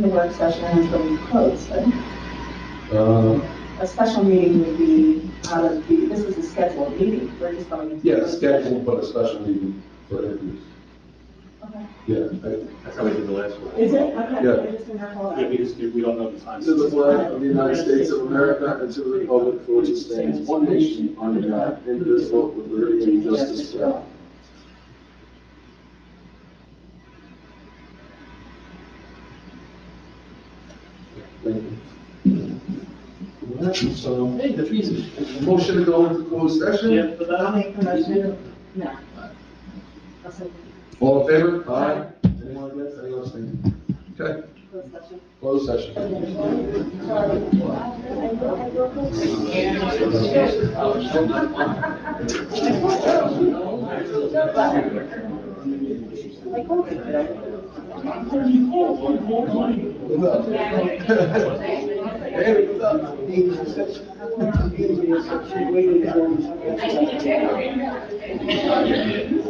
the work session has been closed, right? A special meeting would be out of the, this is a scheduled meeting, we're just going into. Yeah, scheduled, but a special meeting for interviews. Okay. Yeah. That's how we did the last one. Is it? Okay, Yeah. I just didn't recall Yeah, that. we don't know the time. To the flag of the United States of America and to the republic for which it stands, one nation, under God, indivisible, with liberty and justice for all. Thank you. So, Hey, the fees. motion to go into closed session? Yeah, but I'll make the motion. No. I'll second. All in favor? Aye. Anyone against? Anyone abstaining? Okay, Closed session. closed session. Hey, what's up?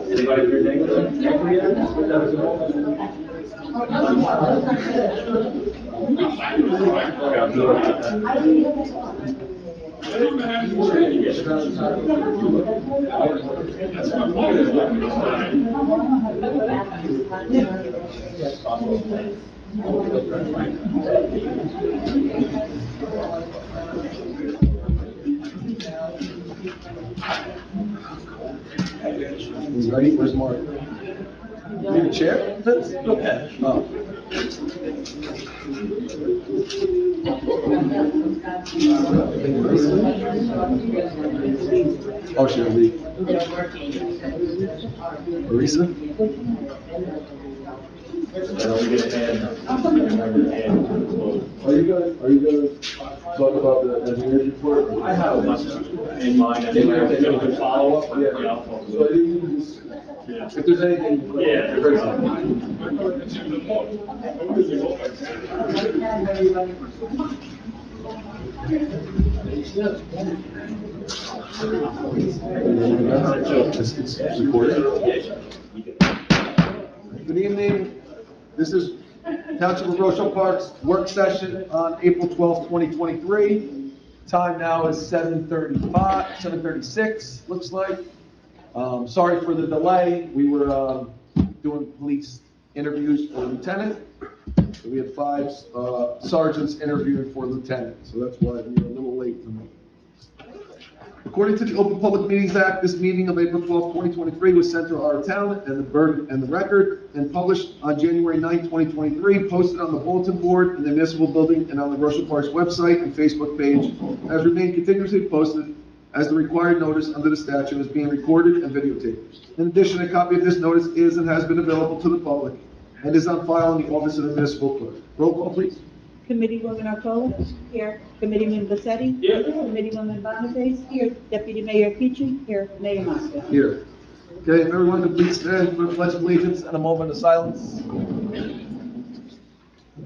Anybody here He's ready, where's Mark? Need a chair? Okay. Oh. Oh, she'll leave. Marisa? Are you gonna talk about the engineer's report? I have a bunch in mind, I think we're going to follow up. Yeah. Yeah, I'll talk So about it. you can just, Yeah. if there's anything. Yeah. It's recorded. Good evening. This is Township of Rochelle Park's work session on April 12th, 2023. Time now is 7:36, looks like. Sorry for the delay. We were doing police interviews for lieutenant. So we had 5 sergeants interviewing for lieutenant, so that's why we were a little late tonight. According to the Open Public Meetings Act, this meeting of April 12, 2023 was sent to our town and the record and published on January 9, 2023, posted on the bulletin board in the municipal building and on the Rochelle Parks website and Facebook page, has remained continuously posted as the required notice under the statute is being recorded and videotaped. In addition, a copy of this notice is and has been available to the public and is on file in the office of the municipal clerk. Roll call, please. Committeewoman Arcola? Here. Committeeman Bassetti? Here. Committeewoman Boniface? Here. Deputy Mayor Petrie? Here. Mayor Mosca? Here. Okay, if everyone could please stand for the pledge of allegiance and a moment of silence.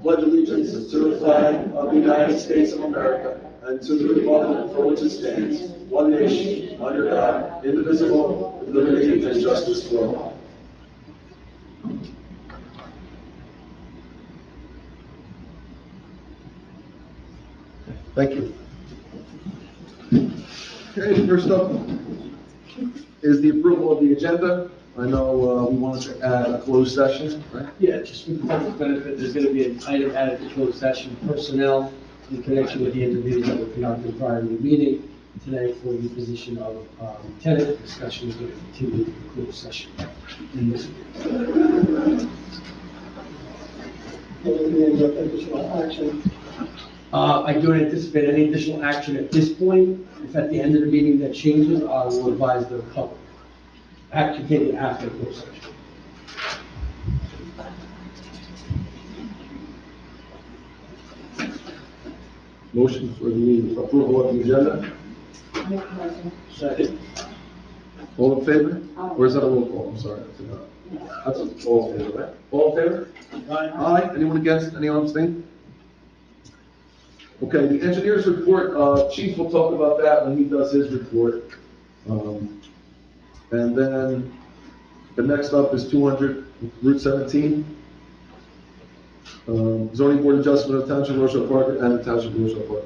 Pledge allegiance to the flag of the United States of America and to the republic for which it stands, one nation, under God, indivisible, with liberty and justice for all. Thank you. Okay, first up is the approval of the agenda. I know we wanted to add a closed session, right? Yeah, just for the public benefit, there's going to be an item added to closed session, personnel, in connection with the interviews that were conducted prior to the meeting today for the position of lieutenant. Discussion is going to continue in the closed session. In this I don't anticipate any additional action at this point. If at the end of the meeting that changes, I will advise the public. Action taken after the closed session. Motion for the approval of the agenda. Second. All in favor? Or is that a roll call? I'm sorry, I forgot. That's all in favor, right? All in favor? Aye. Anyone against? Anyone abstain? Okay, the engineer's report, Chief will talk about that when he does his report. And then the next up is 200 Route 17. Zoning Board adjustment of Township of Rochelle Park and the Township of Rochelle Park.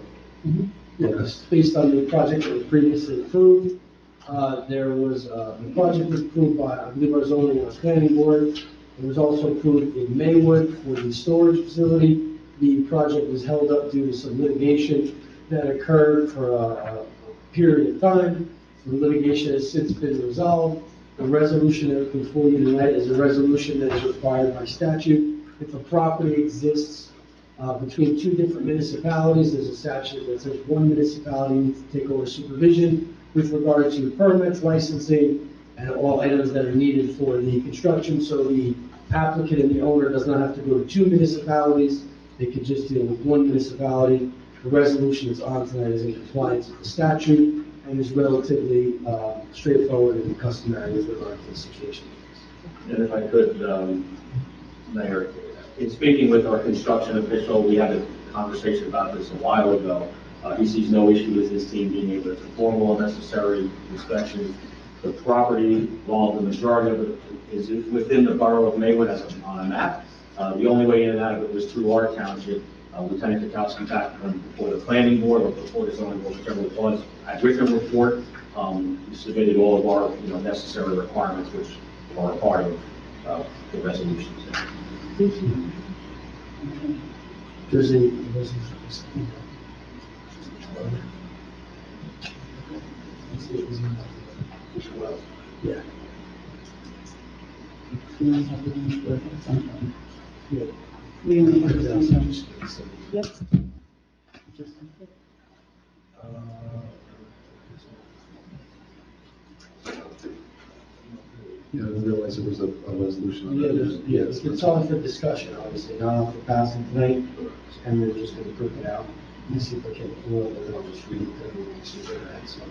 Yes, based on the project that was previously approved. There was, the project was approved by, I believe, our zoning and our planning board. It was also approved in Maywood for the storage facility. The project was held up due to some litigation that occurred for a period of time. The litigation has since been resolved. The resolution that is before you tonight is a resolution that is required by statute. If a property exists between two different municipalities, there's a statute that says one municipality needs to take over supervision with regard to permits, licensing, and all items that are needed for the construction. So the applicant and the owner does not have to go to two municipalities. They could just deal with one municipality. The resolution that's on tonight is in compliance with the statute and is relatively straightforward and customary with regard to the situation. And if I could, Mayor, in speaking with our construction official, we had a conversation about this a while ago. He sees no issue with his team being able to perform all necessary inspections. The property, while the majority of it is within the borough of Maywood as on a map, the only way in and out of it was through our township. Lieutenant Kukowski back before the planning board or before the zoning board, whichever it was, had written a report. We submitted all of our, necessary requirements, which are a part of the resolutions. There's a, yeah. We only have this one. Yep. Yeah, I didn't realize there was a resolution on that. Yeah, it's on for discussion, obviously, not on for passing tonight, and we're just gonna print it out. Let me see if I can, I'll just read it, and we can see where that's on.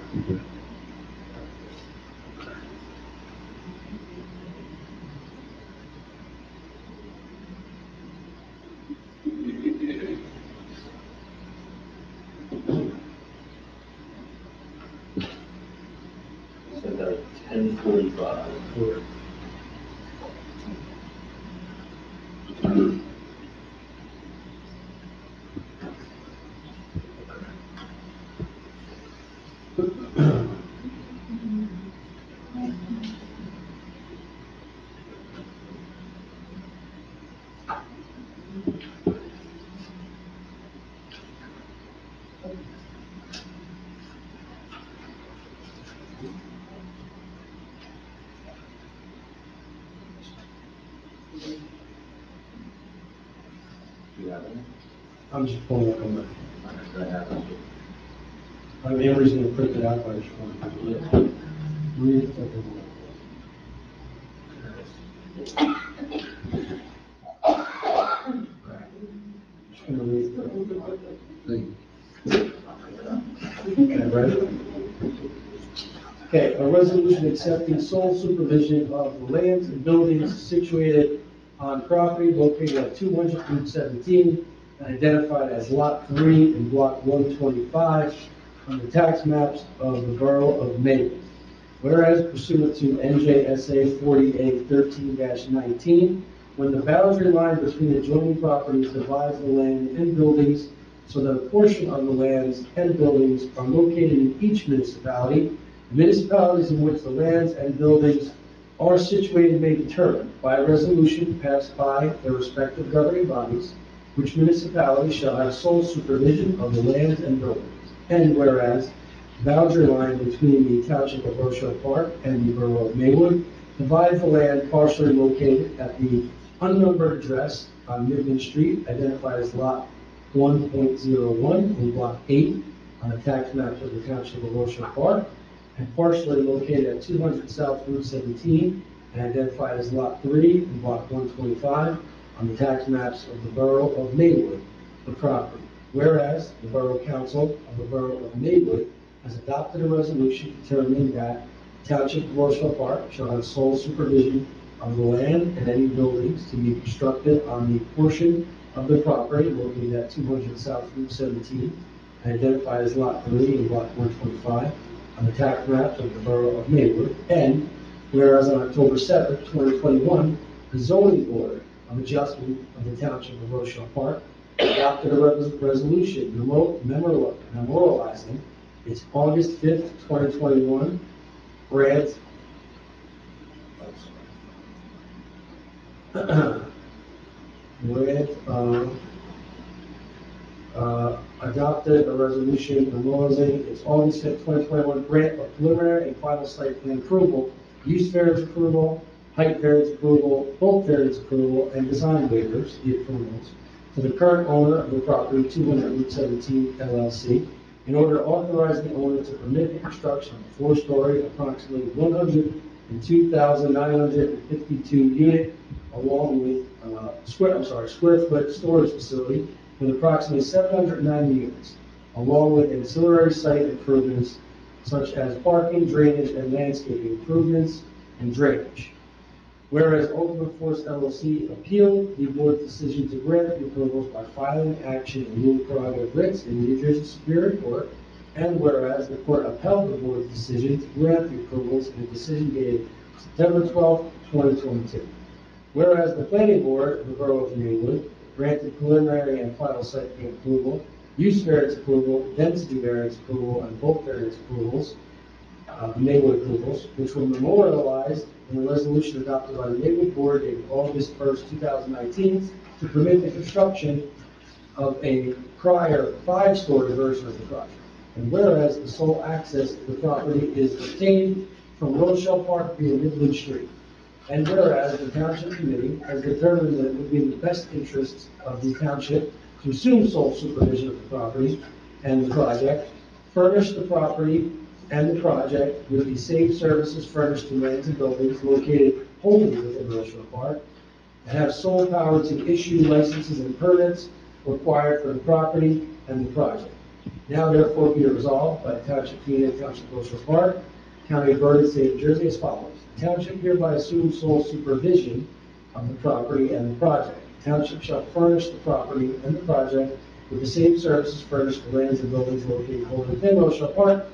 So they're 10:45. You have any? I'm just pulling up on I have them. I mean, everybody's gonna print it out, but I just want to read it. Just gonna read it. Thank you. Okay, ready? Okay, a resolution accepting sole supervision of the lands and buildings situated on property located at 200 Route 17 and identified as Lot 3 in Block 125 on the tax maps of the Borough of Maywood. Whereas pursuant to NJSA 4813-19, when the boundary line between adjoining properties divides the land and buildings so that a portion of the lands and buildings are located in each municipality, the municipalities in which the lands and buildings are situated may determine by a resolution passed by their respective governing bodies which municipality shall have sole supervision of the lands and buildings. And whereas the boundary line between the Township of Rochelle Park and the Borough of Maywood divides the land partially located at the unnumbered address on Midland Street, identified as Lot 1.01 in Block 8 on the tax maps of the Township of Rochelle Park, and partially located at 200 South Route 17 and identified as Lot 3 in Block 125 on the tax maps of the Borough of Maywood, the property. Whereas the Borough Council of the Borough of Maywood has adopted a resolution determining that the Township of Rochelle Park shall have sole supervision of the land and any buildings to be constructed on the portion of the property located at 200 South Route 17 and identified as Lot 3 in Block 125 on the tax maps of the Borough of Maywood. And whereas on October 7th, 2021, the zoning board of Adjustment of the Township of Rochelle Park, adopted a resolution memorializing its August 5th, 2021 grant adopted a resolution memorializing its August 5th, 2021 grant of preliminary and final site plan approval, use variance approval, height variance approval, bulk variance approval, and design waivers, the approvals, to the current owner of the property, 200 Route 17 LLC, in order to authorize the owner to permit the construction of a four-story, approximately 102,952 unit, along with, square foot storage facility with approximately 790 units, along with ancillary site improvements such as parking, drainage, and landscaping improvements and drainage. Whereas Ultimate Force LLC appealed the board's decision to grant the approvals by filing action in lieu of prerogative writs in the New Jersey Superior Court, and whereas the court upheld the board's decision to grant the approvals in a decision dated September 12, 2022. Whereas the planning board of the Borough of Maywood granted preliminary and final site plan approval, use variance approval, density variance approval, and bulk variance approvals, the Maywood approvals, which were memorialized in a resolution adopted by the Maywood Board dated August 1st, 2019, to permit the construction of a prior five-story version of the project. And whereas the sole access to the property is obtained from Rochelle Park via Midland Street. And whereas the Township Committee has determined that it would be in the best interests of the Township to assume sole supervision of the property and the project, furnish the property and the project with the same services furnished to lands and buildings located wholly within Rochelle Park, and have sole power to issue licenses and permits required for the property and the project. Now therefore be it resolved by the Township Committee of Township of Rochelle Park, County of Bergen, State of New Jersey, as follows. The Township hereby assumes sole supervision of the property and the project. The Township shall furnish the property and the project with the same services furnished to lands and buildings located wholly within Rochelle Park.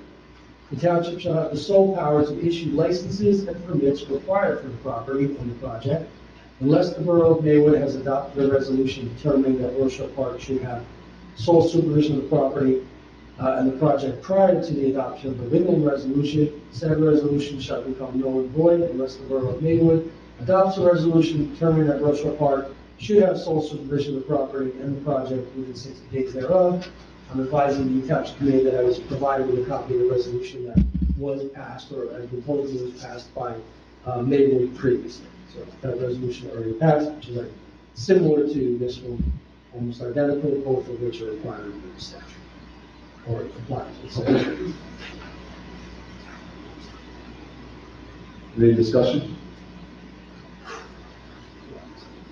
The Township shall have the sole power to issue licenses and permits required for the property and the project, unless the Borough of Maywood has adopted a resolution determining that Rochelle Park should have sole supervision of the property and the project prior to the adoption of the Windland Resolution. Said resolution shall become null and void unless the Borough of Maywood adopts a resolution determining that Rochelle Park should have sole supervision of the property and the project within 60 days thereof. I'm advising the Township Committee that I was provided with a copy of the resolution that was passed, or has been told was passed by Maywood previously. So that resolution already passed, which is similar to this one, almost identical, both of which are required under the statute, or compliant with the statute. Any discussion?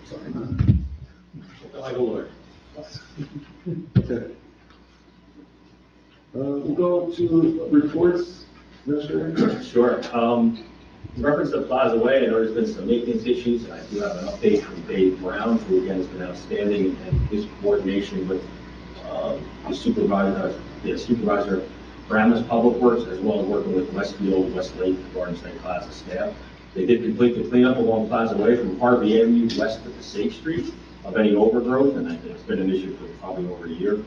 Sorry. Like a lawyer. Okay. We'll go to reports. Administrator? Sure. In reference to Plaza Way, I know there's been some maintenance issues, and I do have an update from Dave Brown, who again has been outstanding, and his coordination with the supervisor Brama's Public Works, as well as working with Westfield, Westlake, Garden State Plaza staff. They did complete the cleanup along Plaza Way from Harvey Avenue west to Passaic Street of any overgrowth, and it's been an issue for probably over a year.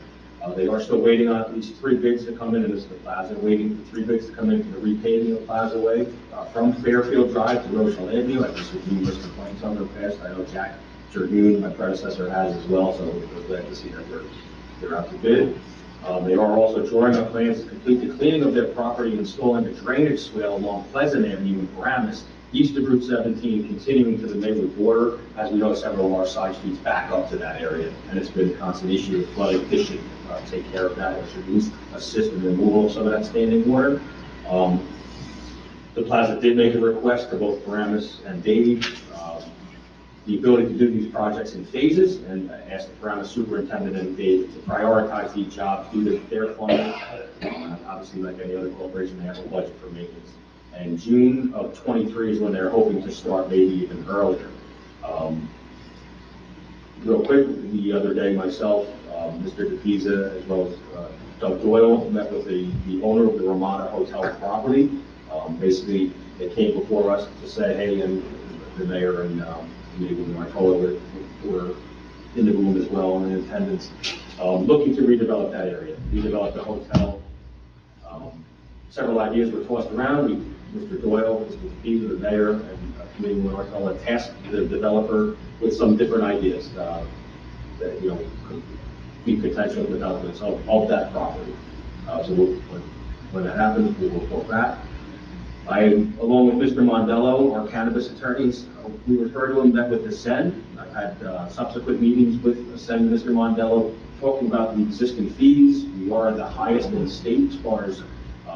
They are still waiting on at least 3 bids to come in, and this is the plaza, waiting for 3 bids to come in for the repaving of Plaza Way from Fairfield Drive to Rochelle Avenue. I've received numerous complaints on the past. I know Jack Jardine, my predecessor, has as well, so we're glad to see that they're out to bid. They are also drawing up plans to complete the cleaning of their property and installing a drainage swale along Pleasant Avenue in Paramus, east of Route 17, continuing to the Maywood border. As we know, several of our side streets back up to that area, and it's been a constant issue with flooding. This should take care of that, or should at least assist in the removal of some of that standing water. The plaza did make a request to both Paramus and Dave, the ability to do these projects in phases, and asked the Paramus superintendent and Dave to prioritize these jobs due to their funding. Obviously, like any other corporation, they have a budget for maintenance. And June of 23 is when they're hoping to start, maybe even earlier. Real quick, the other day, myself, Mr. DePisa, as well as Doug Doyle, met with the owner of the Ramada Hotel property. Basically, they came before us to say, hey, and the mayor and Committee Woman Martola were in the room as well and in attendance, looking to redevelop that area, redevelop the hotel. Several ideas were tossed around. Mr. Doyle, Mr. Beaver, the mayor, and Committee Woman Martola tasked the developer with some different ideas that, could be potential developments of that property. So when that happens, we will report back. Along with Mr. Mondello, our cannabis attorneys, we refer to him, met with Ascend. I've had subsequent meetings with Ascend and Mr. Mondello talking about the existing fees. We are the highest in the state as far as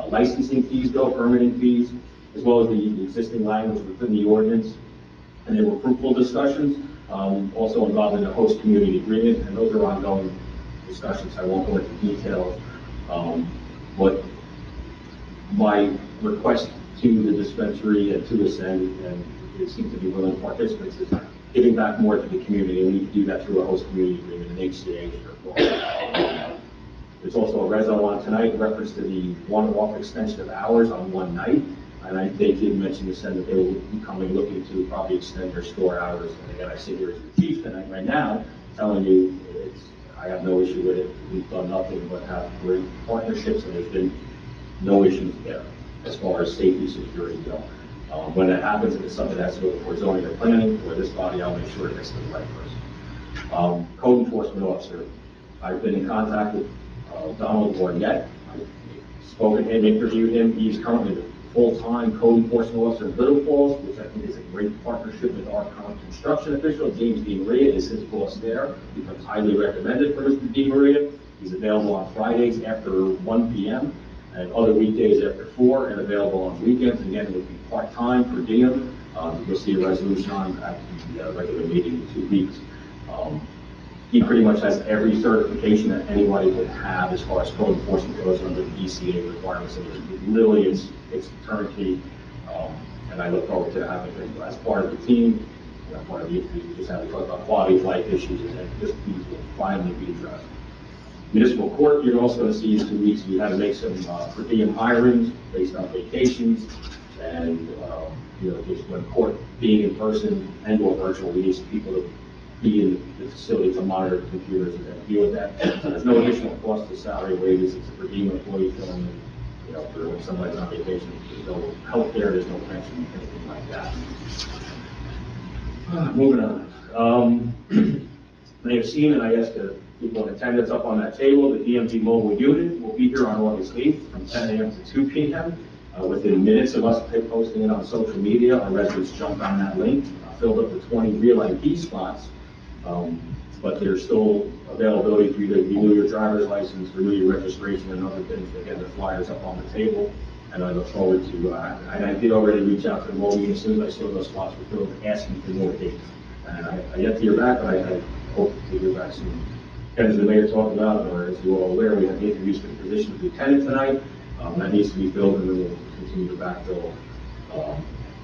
licensing fees go, permitting fees, as well as the existing language within the ordinance. And they were fruitful discussions, also involving the host community agreement, and those are ongoing discussions. I won't go into details. But my request to the dispensary and to Ascend, and it seems to be willing participants, is giving back more to the community, and we need to do that through a host community agreement, an HCA. There's also a reso on tonight in reference to the one-off extension of hours on one night, and they did mention to Ascend that they will be coming looking to probably extend their store hours. And again, I sit here as the chief tonight right now, telling you I have no issue with it. We've done nothing but have great partnerships, and there's been no issues there as far as safety, security go. When that happens, if it's something that has to go before zoning or planning, or this body, I'll make sure it gets to the right person. Code enforcement officer. I've been in contact with Donald Warnett. I've spoken to him, interviewed him. He's currently the full-time code enforcement officer in Little Falls, which I think is a great partnership with our current construction official. James D. Maria is his boss there. He becomes highly recommended for Mr. D. Maria. He's available on Fridays after 1 p.m. and other weekdays after 4, and available on weekends. Again, it would be part-time per diem. You'll see a resolution on at the regular meeting in 2 weeks. He pretty much has every certification that anybody would have as far as code enforcement goes under the ECA requirements. And literally, it's turnkey, and I look forward to having him as part of the team. Part of the interviews we just had to talk about quality of life issues, and this piece will finally be addressed. Municipal court, you're also going to see in 2 weeks, we had to make some per diem hirings based on vacations, and just when court being in person and or virtual, we need some people to be in the facility to monitor the computers and deal with that. There's no additional cost to salary wages. It's a per diem employee filling in, for when somebody's on vacation. There's no health care, there's no pension, anything like that. Moving on. May have seen, and I asked the people in attendance up on that table, the DMV mobile unit will be here on August 8th from 10 a.m. to 2 p.m. Within minutes of us posting it on social media, our residents jumped on that link, filled up the 20 real ID spots. But there's still availability for you to renew your driver's license, renew your registration, and other things. Again, the flyer's up on the table, and I look forward to, and I did already reach out to the mobile unit as soon as I saw those spots were filled, asking for more dates. And I yet to hear back, but I hope to hear back soon. As the mayor talked about, or as you're all aware, we have the interviews for the position of lieutenant tonight. That needs to be filled, and then we'll continue to backfill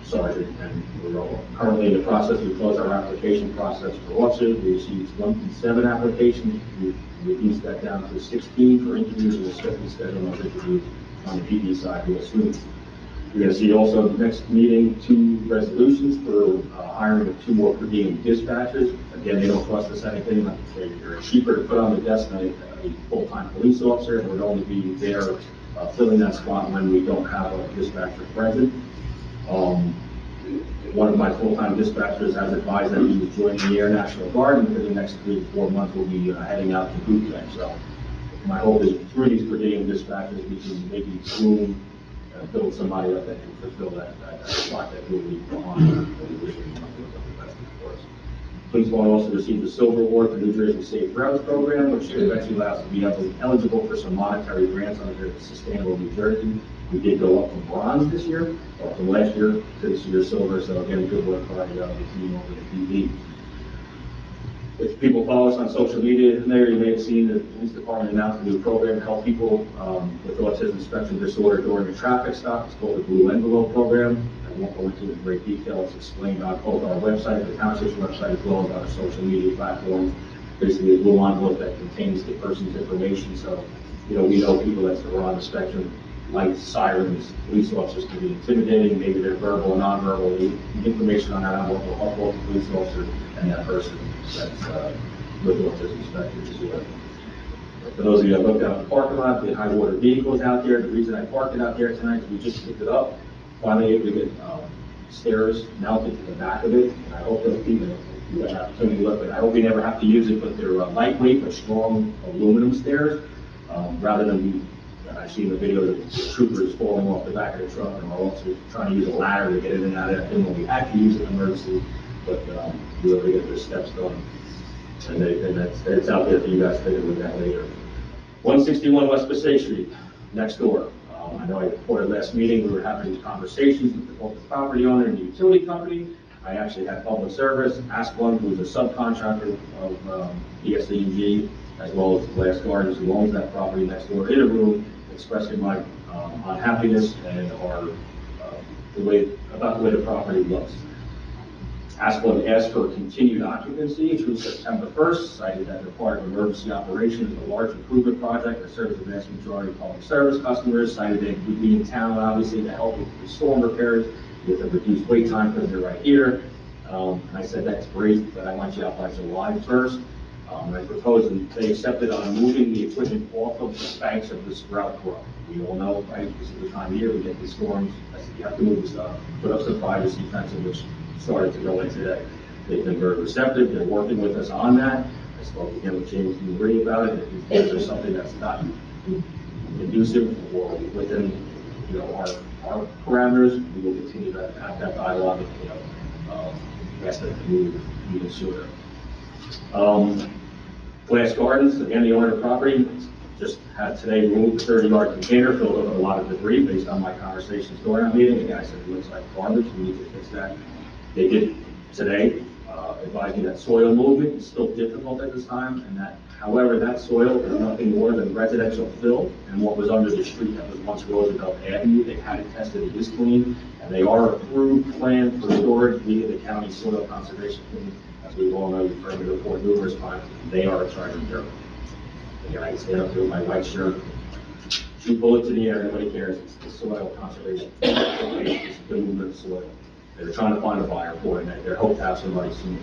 sergeant. And we're currently in the process. We closed our application process for officers. We received 27 applications. We reduced that down to 16 for interviews, and we'll schedule those interviews on the PD side real soon. You're going to see also the next meeting 2 resolutions for hiring of 2 more per diem dispatchers. Again, they don't cost us anything. They're cheaper to put on the desk than a full-time police officer, and would only be there filling that spot when we don't have a dispatcher present. One of my full-time dispatchers has advised that he was joining the Air National Guard, and for the next 3 to 4 months we'll be heading out to boot camp. So my hope is through these per diem dispatchers, we can maybe soon build somebody up that can fulfill that spot that we'll be on. Police will also receive the Silver Award for New Jersey Safe Routes Program, which eventually allows us to be eligible for some monetary grants under Sustainable New Jersey. We did go up from bronze this year, or from last year to this year's silver, so again, good work by the team over the PD. If people follow us on social media, there you may have seen the police department announced a new program to help people with autism spectrum disorder during a traffic stop. It's called the Blue Envelope Program. I won't go into it in great detail. It's explained on both our website, the Township's website, as well as our social media platforms. Basically, a blue envelope that contains the person's information, so we know people that are on the spectrum. lights, sirens, police officers can be intimidating, maybe they're verbal or nonverbal. The information on that, I will help both the police officer and that person that's with autism spectrum disorder. For those of you that looked out the parking lot, the high water vehicles out there, the reason I parked it out there tonight is we just picked it up. Finally able to get stairs mounted to the back of it, and I hope those people, you have an opportunity to look at it. I hope we never have to use it, but they're lightweight but strong aluminum stairs, rather than I've seen the video of the troopers falling off the back of the truck, and we're also trying to use a ladder to get in and out of that thing when we actually use it in emergency, but we were able to get their steps done. And it's out there for you guys to take a look at later. 161 West Passaic Street, next door. I know I reported last meeting, we were having conversations with both the property owner and the utility company. I actually had public service, Asplund, who's a subcontractor of ESCG, as well as Glass Gardens, who owns that property next door, in a room expressing my unhappiness and about the way the property looks. Asplund asked for continued occupancy through September 1st, cited that they're part of emergency operations, a large improvement project that serves the vast majority of public service customers, cited they would be in town, obviously, to help with the storm repairs, with a reduced wait time because they're right here. I said, that's great, but I want you out by July 1st. I proposed, and they accepted on moving the equipment off of the banks of this route crook. We all know, right, this is the time of year we get these storms. I said, you have to move the stuff, put up some privacy fencing, which started to go in today. They've been very receptive, they're working with us on that. I spoke again with James Marie about it. If there's something that's not conducive or within, our parameters, we will continue to have that dialogue, ask them to move even sooner. Glass Gardens, again, the owner of the property, just had today removed the 30-yard container filled up with a lot of debris based on my conversations during that meeting. The guy said it looks like garbage, we need to fix that. They did today advise me that soil movement is still difficult at this time, and that, however, that soil is nothing more than residential fill, and what was under the street that was once Roosevelt Avenue, they had it tested, it is clean, and they are approved plan for storage via the county soil conservation committee. As we all know, you've heard me report numerous times, they are in charge of dirt. Again, I stand up here with my white shirt, shoot bullets in the air, nobody cares, it's the soil conservation. It's the movement of soil. They're trying to find a buyer for it, and they hope to have somebody soon.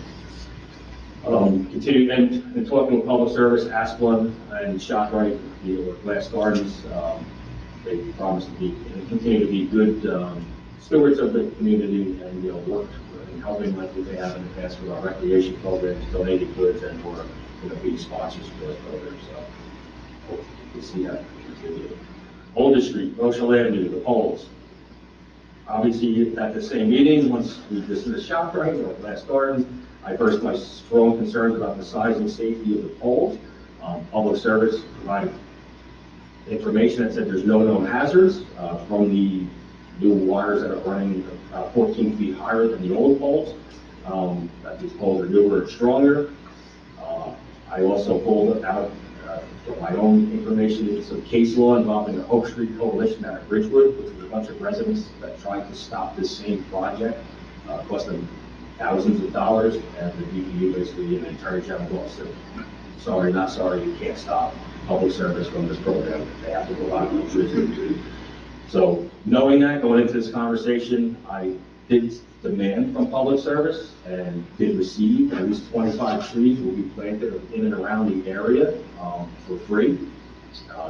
Continue and talking with public service, Asplund and ShopRite, Glass Gardens, they promise to be and continue to be good stewards of the community and work and helping like they have in the past with our recreation programs, donating goods and or being sponsors for those programs. So hope to see that continue. Older Street, Rochelle Avenue, the poles. Obviously, at the same meeting, once we dismissed ShopRite or Glass Gardens, I voiced my strong concerns about the size and safety of the poles. Public service provided information that said there's no known hazards from the new wires that are running about 14 feet higher than the old poles. That these poles are newer and stronger. I also pulled out for my own information some case law involving the Oak Street Coalition out of Bridgewood, which is a bunch of residents that tried to stop this same project, cost them thousands of dollars, and the DPU basically an attorney general said, sorry, not sorry, you can't stop public service from this program. They have to go out and trees. So knowing that, going into this conversation, I did demand from public service and did receive at least 25 trees will be planted in and around the area for free.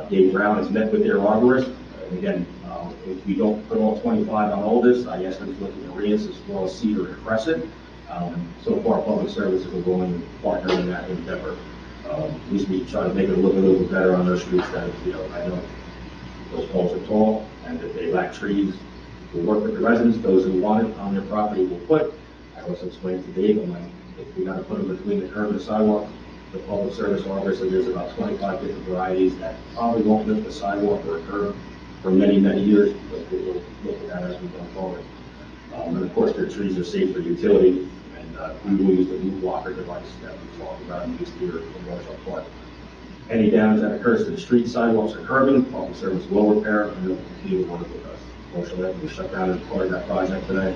Dave Brown has met with their arborist. And again, if we don't put all 25 on all this, I asked them to look at areas as well as cedar and crescent. So far, public services are going to partner in that endeavor. At least we try to make it a little bit better on those streets that, I know those poles are tall and that they lack trees. We'll work with the residents, those who want it on their property will put. I also explained to Dave, I'm like, if we got to put them between the curb and the sidewalk, the public service arborist said there's about 25 different varieties that probably won't lift the sidewalk or a curb for many, many years, but we'll look at that as we go forward. And of course, their trees are safe for utility, and we will use the blue blocker device that we talked about in this here in Marshall Park. Any damage that occurs to the street, sidewalks, or curbing, public service will repair and will continue to work with us. Marshall Avenue shut down as part of that project today.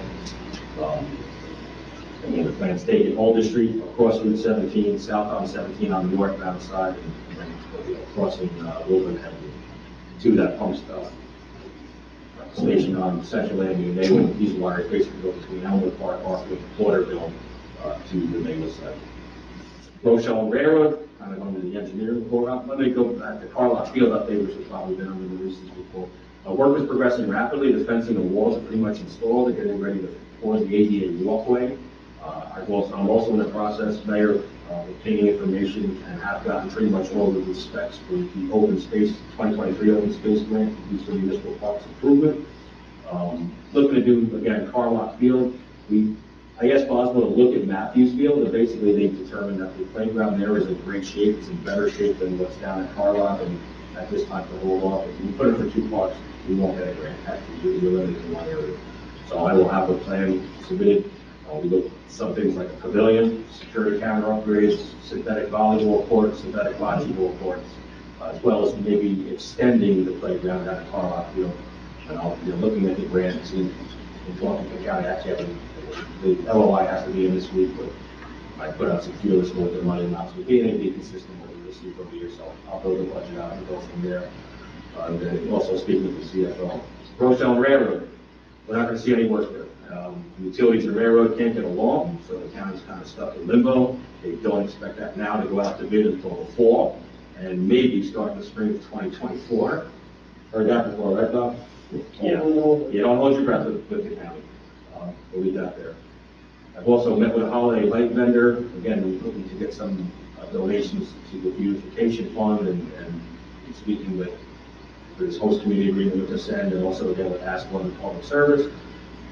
And the plans taken Older Street, across Route 17, south on 17 on the northbound side, and then crossing Woodland Avenue to that pump stop. station on Central Avenue, Maywood. These wires basically go between Elmwood Park, Parkway, and Porterville, to the Maywood site. Rochelle Railroad, kind of under the engineering report. Let me go back to Carlock Field update, which has probably been under the releases before. Work is progressing rapidly. The fencing and walls are pretty much installed. They're getting ready for the ADA walkway. I'm also in the process, Mayor, obtaining information and have gotten pretty much all of the specs for the open space, 2023 open space grant, for municipal parks improvement. Looking to do, again, Carlock Field. I asked Boswell to look at Matthews Field, and basically they determined that the playground there is in great shape. It's in better shape than what's down at Carlock, and at this time to hold off. If we put it for 2 parks, we won't get a grant. Actually, we're limited to 1 area. So I will have a plan submitted. We look at some things like a pavilion, security camera upgrades, synthetic volleyball courts, synthetic volleyball courts, as well as maybe extending the playground down at Carlock Field. And I'll be looking at the grants and talking to the county. Actually, the LOI has to be in this week, but I put out some feelers for what the money amounts would be, and it'd be consistent with what we receive over here. So I'll build a budget out and go from there. And then also speaking with the CFO. Rochelle Railroad, we're not going to see any work there. The utilities and railroad can't get along, so the county's kind of stuck in limbo. They don't expect that now to go out to bid until the fall, and maybe start in the spring of 2024. Heard that before, right, Bob? Yeah. You don't hold your breath with the county. We'll leave that there. I've also met with a holiday light vendor. Again, we're looking to get some donations to the beautification fund and speaking with this host community agreement with this end, and also again with Ask One Public Service,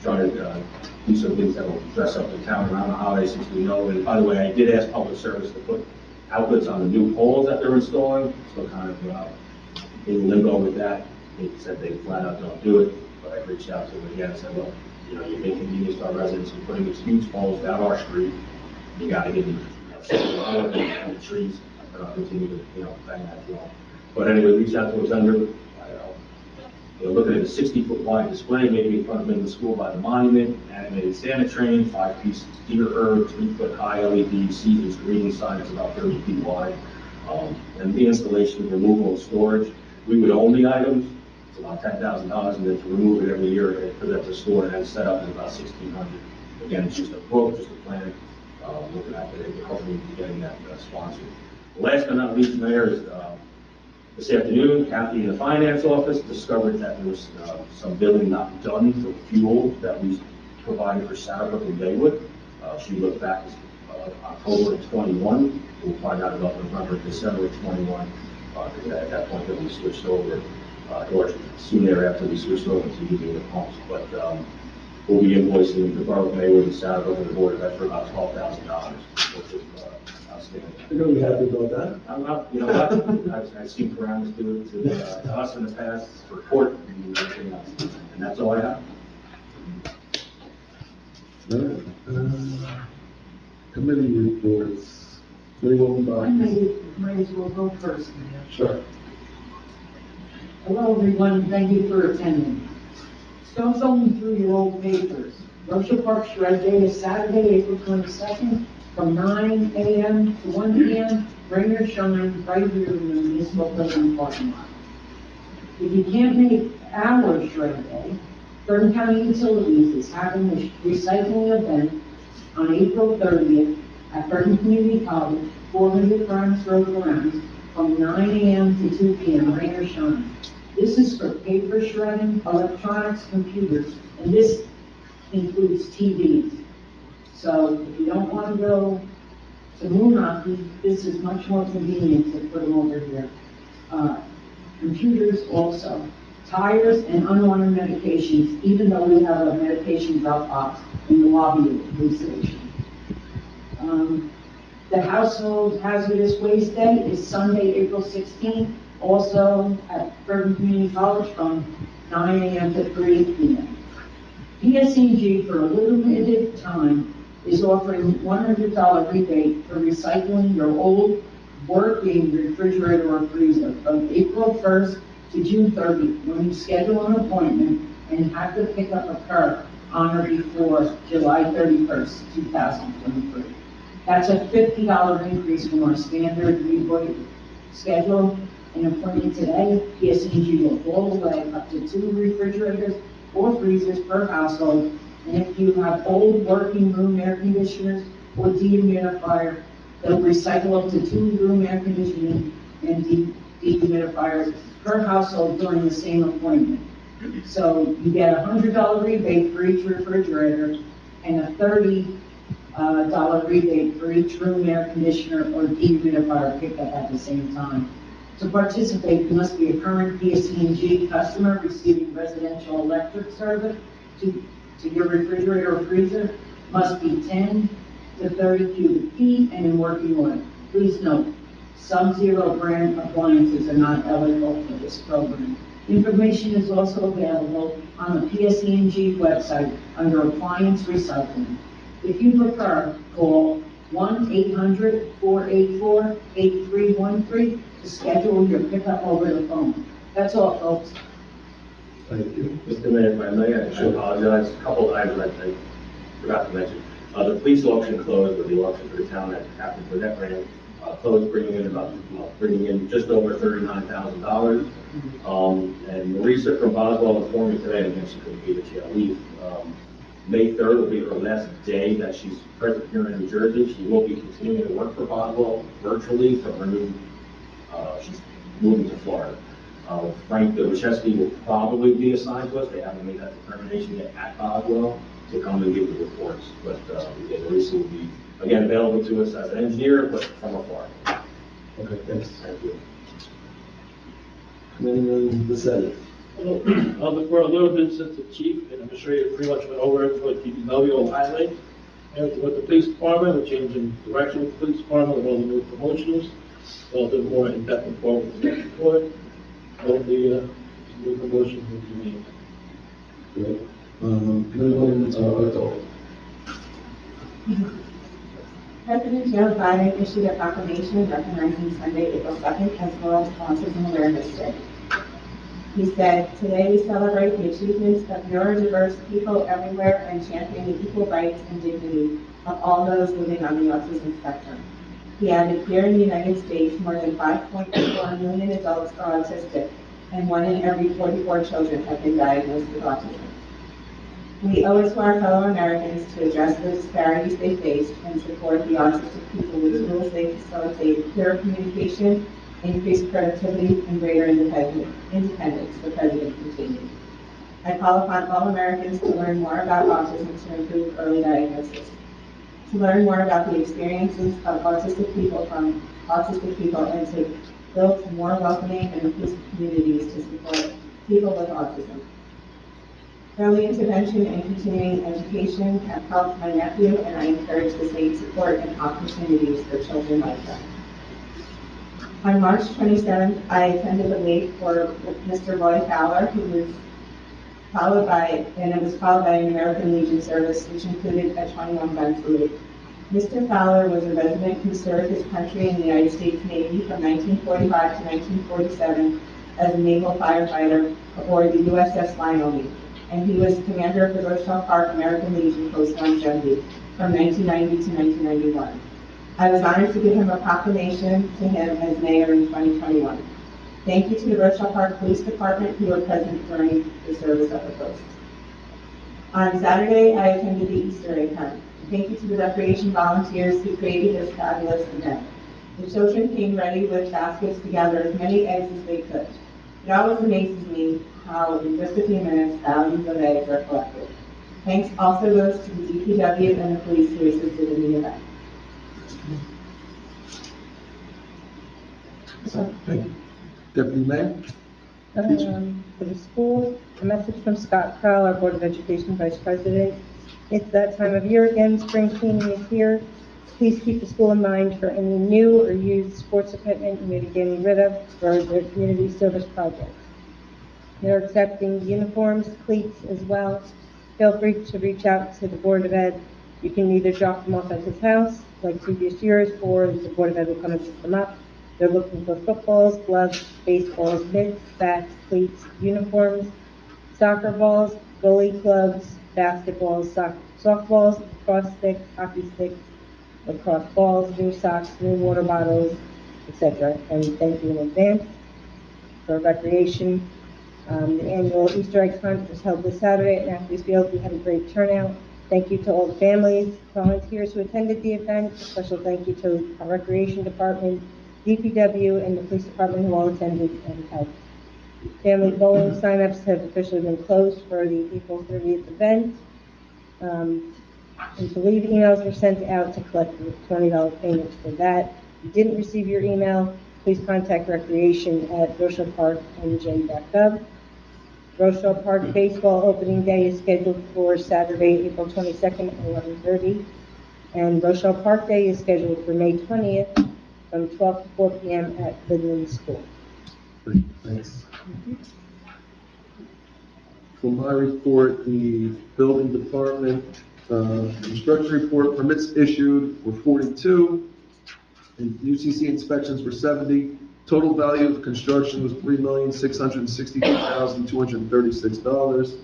trying to do some things that will dress up the town around the holidays, since we know. And by the way, I did ask Public Service to put outlets on the new poles that they're installing, so kind of in limbo with that. They said they flat out don't do it, but I reached out to them again and said, look, you're making convenience to our residents and putting these huge poles down our street. You got to get the trees. I'll continue to bang that drum. But anyway, reach out to a vendor. Looking at a 60-foot wide display, maybe in front of the school by the monument, animated Santa train, 5-piece deer herd, 3-foot high LED seasons greeting sign. It's about 30 feet wide. And the installation, removal, and storage. We would own the items. It's about $10,000, and then to remove it every year and for them to store it and set up is about $1,600. Again, it's just a quote, just a plan. Looking at it, hopefully getting that sponsored. Last but not least, Mayor, is this afternoon, Kathy in the finance office discovered that there was some billing not done for fuel that we provided for Sarabrook and Maywood. She looked back October of 21. We'll find out about November, December of 21. At that point, that we switched over, or soon thereafter, we switched over to using the pumps. But we'll be invoicing the Borough of Maywood and Sarabrook and the Board of Ed for about $12,000, which is outstanding. You're going to be happy about that. I'm not, you know what, I've seen parameters do it to us in the past, for court, and everything else. And that's all I have. Committee reports. I might as well go first, Mayor. Sure. Hello, everyone, thank you for attending. Still going through your old papers. Rochelle Park Shred Day is Saturday, April 22nd, from 9 a.m. to 1 p.m., rain or shine, right here in the municipal building parking lot. If you can't make our Shred Day, Bergen County Utilities is having a recycling event on April 30th at Bergen Community College, 400 Grimes Road grounds, from 9 a.m. to 2 p.m., rain or shine. This is for paper shredding, electronics, computers, and this includes TVs. So if you don't want to go to Moon Hockey, this is much more convenient to put them over here. Computers also. Tires and unwanted medications, even though we have a medication drop box in the lobby of the police station. The Household Hazardous Waste Day is Sunday, April 16th, also at Bergen Community College from 9 a.m. to 3 p.m. PSCG, for a limited time, is offering $100 rebate for recycling your old working refrigerator or freezer from April 1st to June 30th, when you schedule an appointment and have to pick up a cart on or before July 31st, 2023. That's a $50 increase from our standard rebate schedule. an appointment today, PSEG will haul away up to 2 refrigerators or freezers per household. And if you have old working room air conditioners or dehumidifier, they'll recycle up to 2 room air conditioning and dehumidifiers per household during the same appointment. So you get a $100 rebate for each refrigerator and a $30 rebate for each room air conditioner or dehumidifier pickup at the same time. To participate, you must be a current PSEG customer receiving residential electric service to your refrigerator or freezer, must be 10 to 30 cubic feet and in working order. Please note, Sub-Zero brand appliances are not eligible for this program. Information is also available on the PSEG website under Appliance Recycling. If you prefer, call 1-800-484-8313 to schedule your pickup over the phone. That's all, folks. Thank you. Mr. Mayor, if I may, I apologize. A couple of items I forgot to mention. The police auction closed, but the auction for the town that happened for that ran closed, bringing in just over $39,000. And Marisa from Boswell informed me today, again, she couldn't be, that she had to leave. May 3rd will be her last day that she's present here in New Jersey. She will be continuing to work for Boswell virtually from her new, she's moving to Florida. Frank Wachowski will probably be assigned to us. They haven't made that determination yet at Boswell to come and give the reports. But Marisa will be, again, available to us as an engineer, but from afar. Okay, thanks. Thank you. Committeeman Becerra. I'll defer a little bit since the chief and administrator pretty much went over it for the DPW highway. And with the police department, we're changing direction with the police department with all the new promotions. A little bit more in-depth report with the report. All the new promotions will be made. Good. Committeeman O'Donnell. President Joe Biden issued a proclamation recognizing Sunday, April 2nd as World Autism Awareness Day. He said, "Today we celebrate the achievements of neurodiverse people everywhere and champion the equal rights and dignity of all those living on the autism spectrum." He added, "Here in the United States, more than 5.4 million adults are autistic, and 1 in every 44 children have been diagnosed with autism. We owe it to our fellow Americans to address the disparities they face and support the autistic people with tools they facilitate clear communication, increased productivity, and greater independence," the president continued. "I call upon all Americans to learn more about autism to improve early diagnosis, to learn more about the experiences of autistic people and to build more welcoming and inclusive communities to support people with autism. Early intervention and continuing education have helped my nephew, and I encourage the same support and opportunities for children like that." On March 27th, I attended a wake for Mr. Roy Fowler, it was followed by an American Legion service, which included a 21-gun salute. Mr. Fowler was a resident who served his country in the United States Navy from 1945 to 1947 as a naval firefighter aboard the USS Wyoming, and he was commander of the Rochelle Park American Legion Post Longevity from 1990 to 1991. I was honored to give him a proclamation to him as mayor in 2021. Thank you to the Rochelle Park Police Department who were present during the service of the post. On Saturday, I attended the Easter egg hunt. Thank you to the recreation volunteers who created this fabulous event. The children came ready with baskets to gather as many eggs as they could. It always amazes me how in just a few minutes, thousands of eggs are collected. Thanks also goes to the DPW and the police who assisted in the event. Thank you. Deputy Mayor? For the school, a message from Scott Crowell, our Board of Education Vice President. It's that time of year again, spring cleaning is here. Please keep the school in mind for any new or used sports equipment you may be getting rid of for their community service projects. They're accepting uniforms, cleats as well. Feel free to reach out to the Board of Ed. You can either drop them off at his house, like previous years, or the Board of Ed will come and pick them up. They're looking for footballs, gloves, baseballs, mitts, bats, cleats, uniforms, soccer balls, goalie clubs, basketballs, softballs, cross sticks, hockey sticks, lacrosse balls, new socks, new water bottles, etc. And thank you in advance. for recreation. The annual Easter egg hunt was held this Saturday at Matthews Field. We had a great turnout. Thank you to all the families, volunteers who attended the event. A special thank you to our Recreation Department, DPW, and the Police Department who all attended and helped. Family bowling signups have officially been closed for the April 30th event. I believe emails were sent out to collect the $20 payments for that. If you didn't receive your email, please contact Recreation at rochelleparknj.gov. Rochelle Park Baseball Opening Day is scheduled for Saturday, April 22nd at 11:30. And Rochelle Park Day is scheduled for May 20th from 12 to 4 p.m. at Midland School. Great, thanks. For my report, the building department, construction report, permits issued were 42, and UCC inspections were 70. Total value of construction was $3,662,236.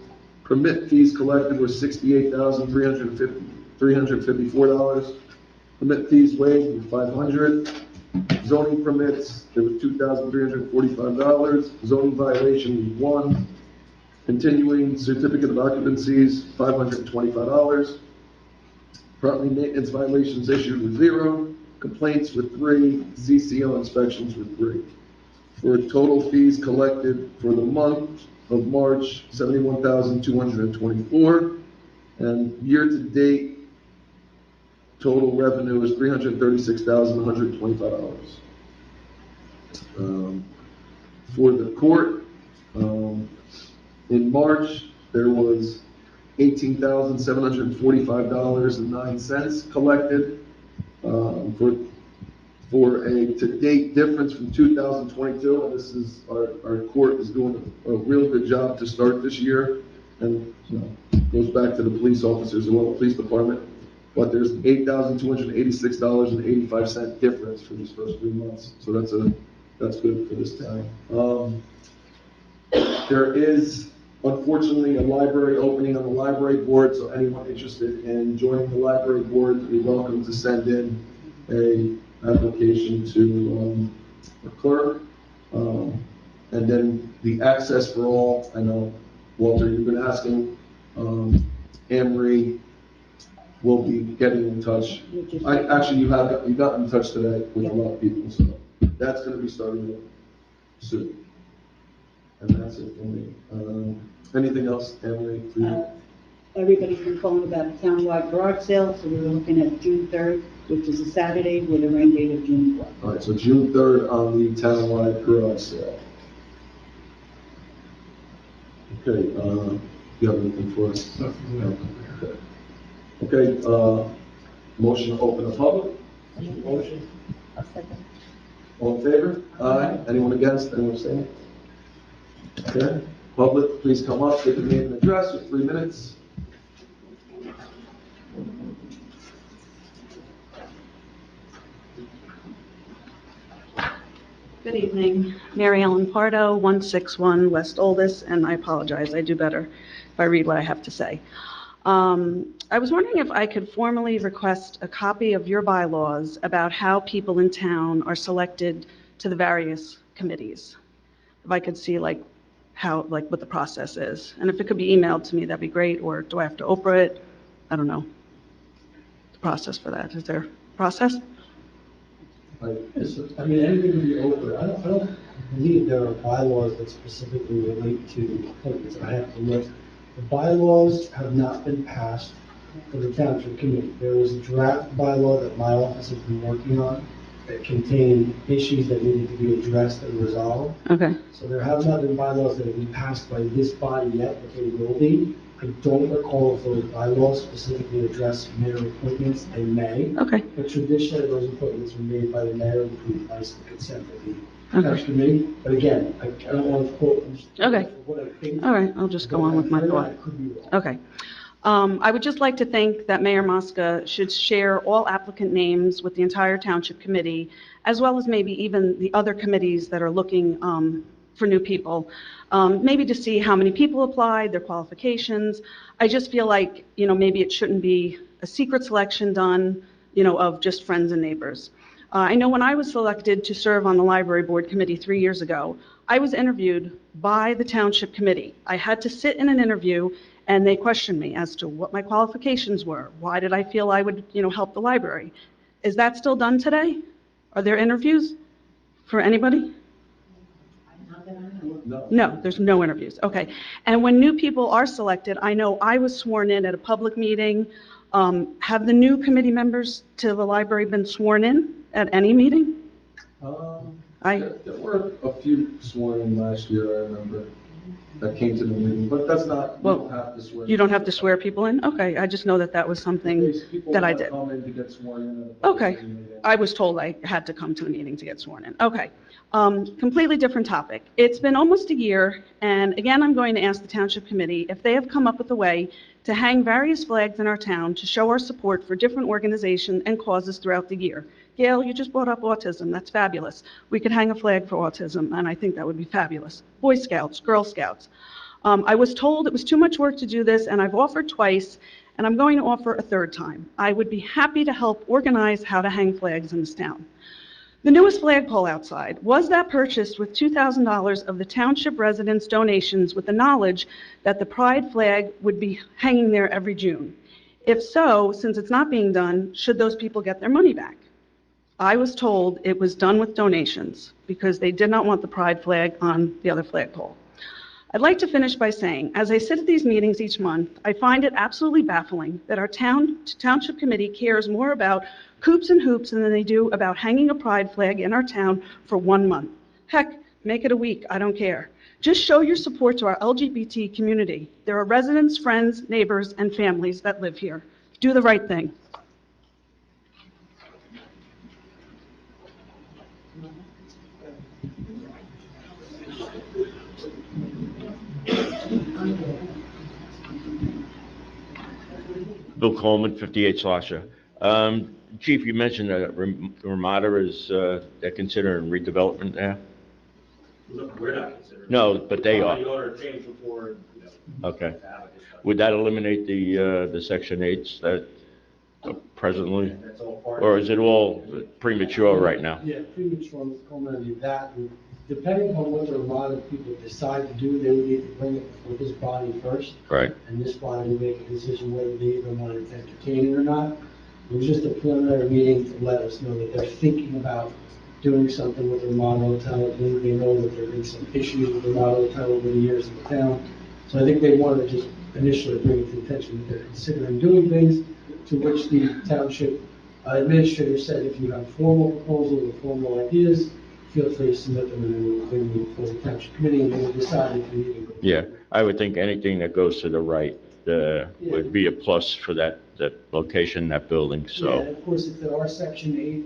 Permit fees collected were $68,354. Permit fees waived were $500. Zoning permits, there was $2,345. Zoning violation was 1. Continuing certificate of occupancies, $525. Property maintenance violations issued were 0. Complaints were 3. ZCO inspections were 3. For total fees collected for the month of March, $71,224. And year-to-date, total revenue is $336,125. For the court, in March, there was $18,745.09 collected. For a to-date difference from 2022, and this is, our court is doing a real good job to start this year, and goes back to the police officers as well, the police department, but there's $8,286.85 difference for these first 3 months, so that's good for this time. There is, unfortunately, a library opening on the library board, so anyone interested in joining the library board, you're welcome to send in a application to the clerk. And then the access for all, I know, Walter, you've been asking, Anne-Marie will be getting in touch. Actually, you got in touch today with a lot of people, so that's going to be starting soon. And that's it for me. Anything else, Anne-Marie, for you? Everybody's been calling about a townwide garage sale, so we were looking at June 3rd, which is a Saturday with a rain date of June 4th. All right, so June 3rd on the townwide garage sale. Okay, you have anything for us? Okay, motion to open the public? Motion? All in favor? Aye. Anyone against? Anyone abstaining? Okay, public, please come up, give your name and address for 3 minutes. Good evening. Mary Ellen Pardo, 161 West Oldest, and I apologize, I do better if I read what I have to say. I was wondering if I could formally request a copy of your bylaws about how people in town are selected to the various committees. If I could see what the process is. And if it could be emailed to me, that'd be great, or do I have to Oprah it? I don't know. The process for that, is there a process? Yes, I mean, anything can be over. I don't believe there are bylaws that specifically relate to appointments. I have to look. The bylaws have not been passed for the Township Committee. There was a draft bylaw that my office has been working on that contained issues that needed to be addressed and resolved. Okay. So there have not been bylaws that have been passed by this body yet, but they will be. I don't recall if those bylaws specifically address mayor appointments. They may. Okay. But traditionally, those appointments were made by the mayor and approved by the consent of the Okay. Township Committee. But again, I don't want to quote. I'm just Okay. what I think. All right, I'll just go on with my thought. I could be wrong. Okay. I would just like to think that Mayor Mosca should share all applicant names with the entire Township Committee, as well as maybe even the other committees that are looking for new people, maybe to see how many people applied, their qualifications. I just feel like, maybe it shouldn't be a secret selection done, of just friends and neighbors. I know when I was selected to serve on the library board committee 3 years ago, I was interviewed by the Township Committee. I had to sit in an interview, and they questioned me as to what my qualifications were. Why did I feel I would, help the library? Is that still done today? Are there interviews for anybody? Not that I know of. No. No, there's no interviews. Okay. And when new people are selected, I know I was sworn in at a public meeting. Have the new committee members to the library been sworn in at any meeting? There were a few sworn in last year, I remember, that came to the meeting, but that's not, you Well, don't have to swear. You don't have to swear people in? Okay, I just know that that was something People that I want to did. come in to get sworn in at a public Okay. meeting. I was told I had to come to the meeting to get sworn in. Okay. Completely different topic. It's been almost a year, and again, I'm going to ask the Township Committee if they have come up with a way to hang various flags in our town to show our support for different organizations and causes throughout the year. Gail, you just brought up autism. That's fabulous. We could hang a flag for autism, and I think that would be fabulous. Boy Scouts, Girl Scouts. I was told it was too much work to do this, and I've offered twice, and I'm going to offer a third time. I would be happy to help organize how to hang flags in this town. The newest flagpole outside, was that purchased with $2,000 of the township residents' donations with the knowledge that the pride flag would be hanging there every June? If so, since it's not being done, should those people get their money back? I was told it was done with donations because they did not want the pride flag on the other flagpole. I'd like to finish by saying, as I sit at these meetings each month, I find it absolutely baffling that our township committee cares more about coops and hoops than they do about hanging a pride flag in our town for 1 month. Heck, make it a week, I don't care. Just show your support to our LGBT community. There are residents, friends, neighbors, and families that live here. Do the right thing. Bill Coleman, 58 Slasher. Chief, you mentioned that Ramada is, they're considering redevelopment there? Look, we're not considering. No, but they are. The order changed before, Okay. to have a discussion. Would that eliminate the Section 8s that presently? That's all part of Or is it all premature right now? Yeah, premature, only that, and depending on what the Ramada people decide to do, they would need to bring it before this body first. Right. And this body would make a decision whether they even want to entertain it or not. It was just a preliminary meeting to let us know that they're thinking about doing something with the Ramada Hotel. They know that there have been some issues with the Ramada Hotel over the years in the town. So I think they wanted to just initially bring it to attention that they're considering doing things, to which the township administrator said, if you have formal proposals or formal ideas, feel free to submit them, and then we'll bring them before the township committee, and they will decide if we need to go. Yeah, I would think anything that goes to the right would be a plus for that location, that building, Yeah, so. and of course, if there are Section 8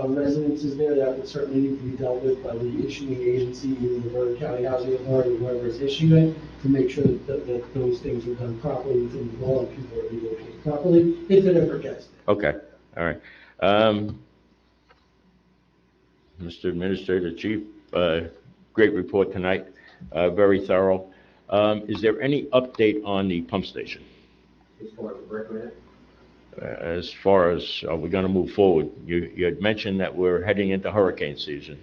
residences there, that would certainly need to be dealt with by the issuing agency, either the Bergen County Housing Authority, whoever is issuing it, to make sure that those things are done properly within the law and people are relocated properly, if it ever gets there. Okay, all right. Mr. Administrator, Chief, great report tonight, very thorough. Is there any update on the pump station? as far as the brick man. As far as, are we going to move forward? You had mentioned that we're heading into hurricane season.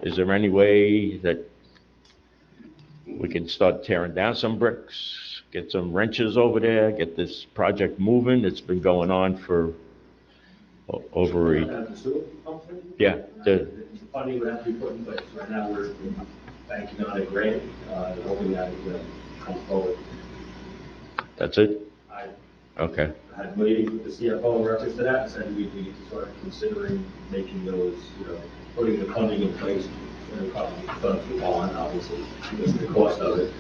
Is there any way that we can start tearing down some bricks, get some wrenches over there, get this project moving? It's been going on for over a, The sewer pump station? yeah, The funding would have to be put in place. Right now, we're banking on a grant, hoping that it comes forward. that's it? I Okay, had meetings with the CFO in reference to that, and said we need to start considering making those, putting the funding in place, and probably going to bond, obviously, because of the cost of it.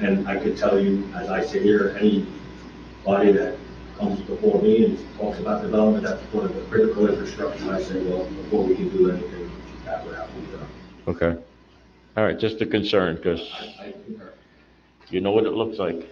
And I could tell you, as I sit here, anybody that comes before me and talks about development, that's one of the critical infrastructure, I say, well, before we can do anything, that would have to be done. okay. All right, just a concern, because I concur. you know what it looks like.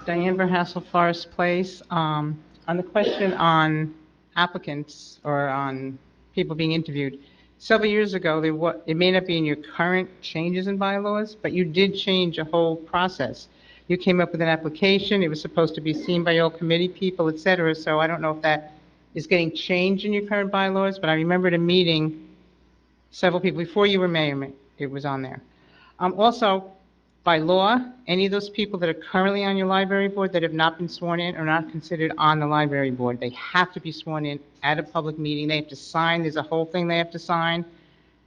Diane Verhassel, Forest Place. On the question on applicants or on people being interviewed, several years ago, it may not be in your current changes in bylaws, but you did change a whole process. You came up with an application, it was supposed to be seen by all committee people, et cetera, so I don't know if that is getting changed in your current bylaws, but I remembered a meeting, several people, before you were mayor, it was on there. Also, by law, any of those people that are currently on your library board that have not been sworn in are not considered on the library board. They have to be sworn in at a public meeting. They have to sign, there's a whole thing they have to sign,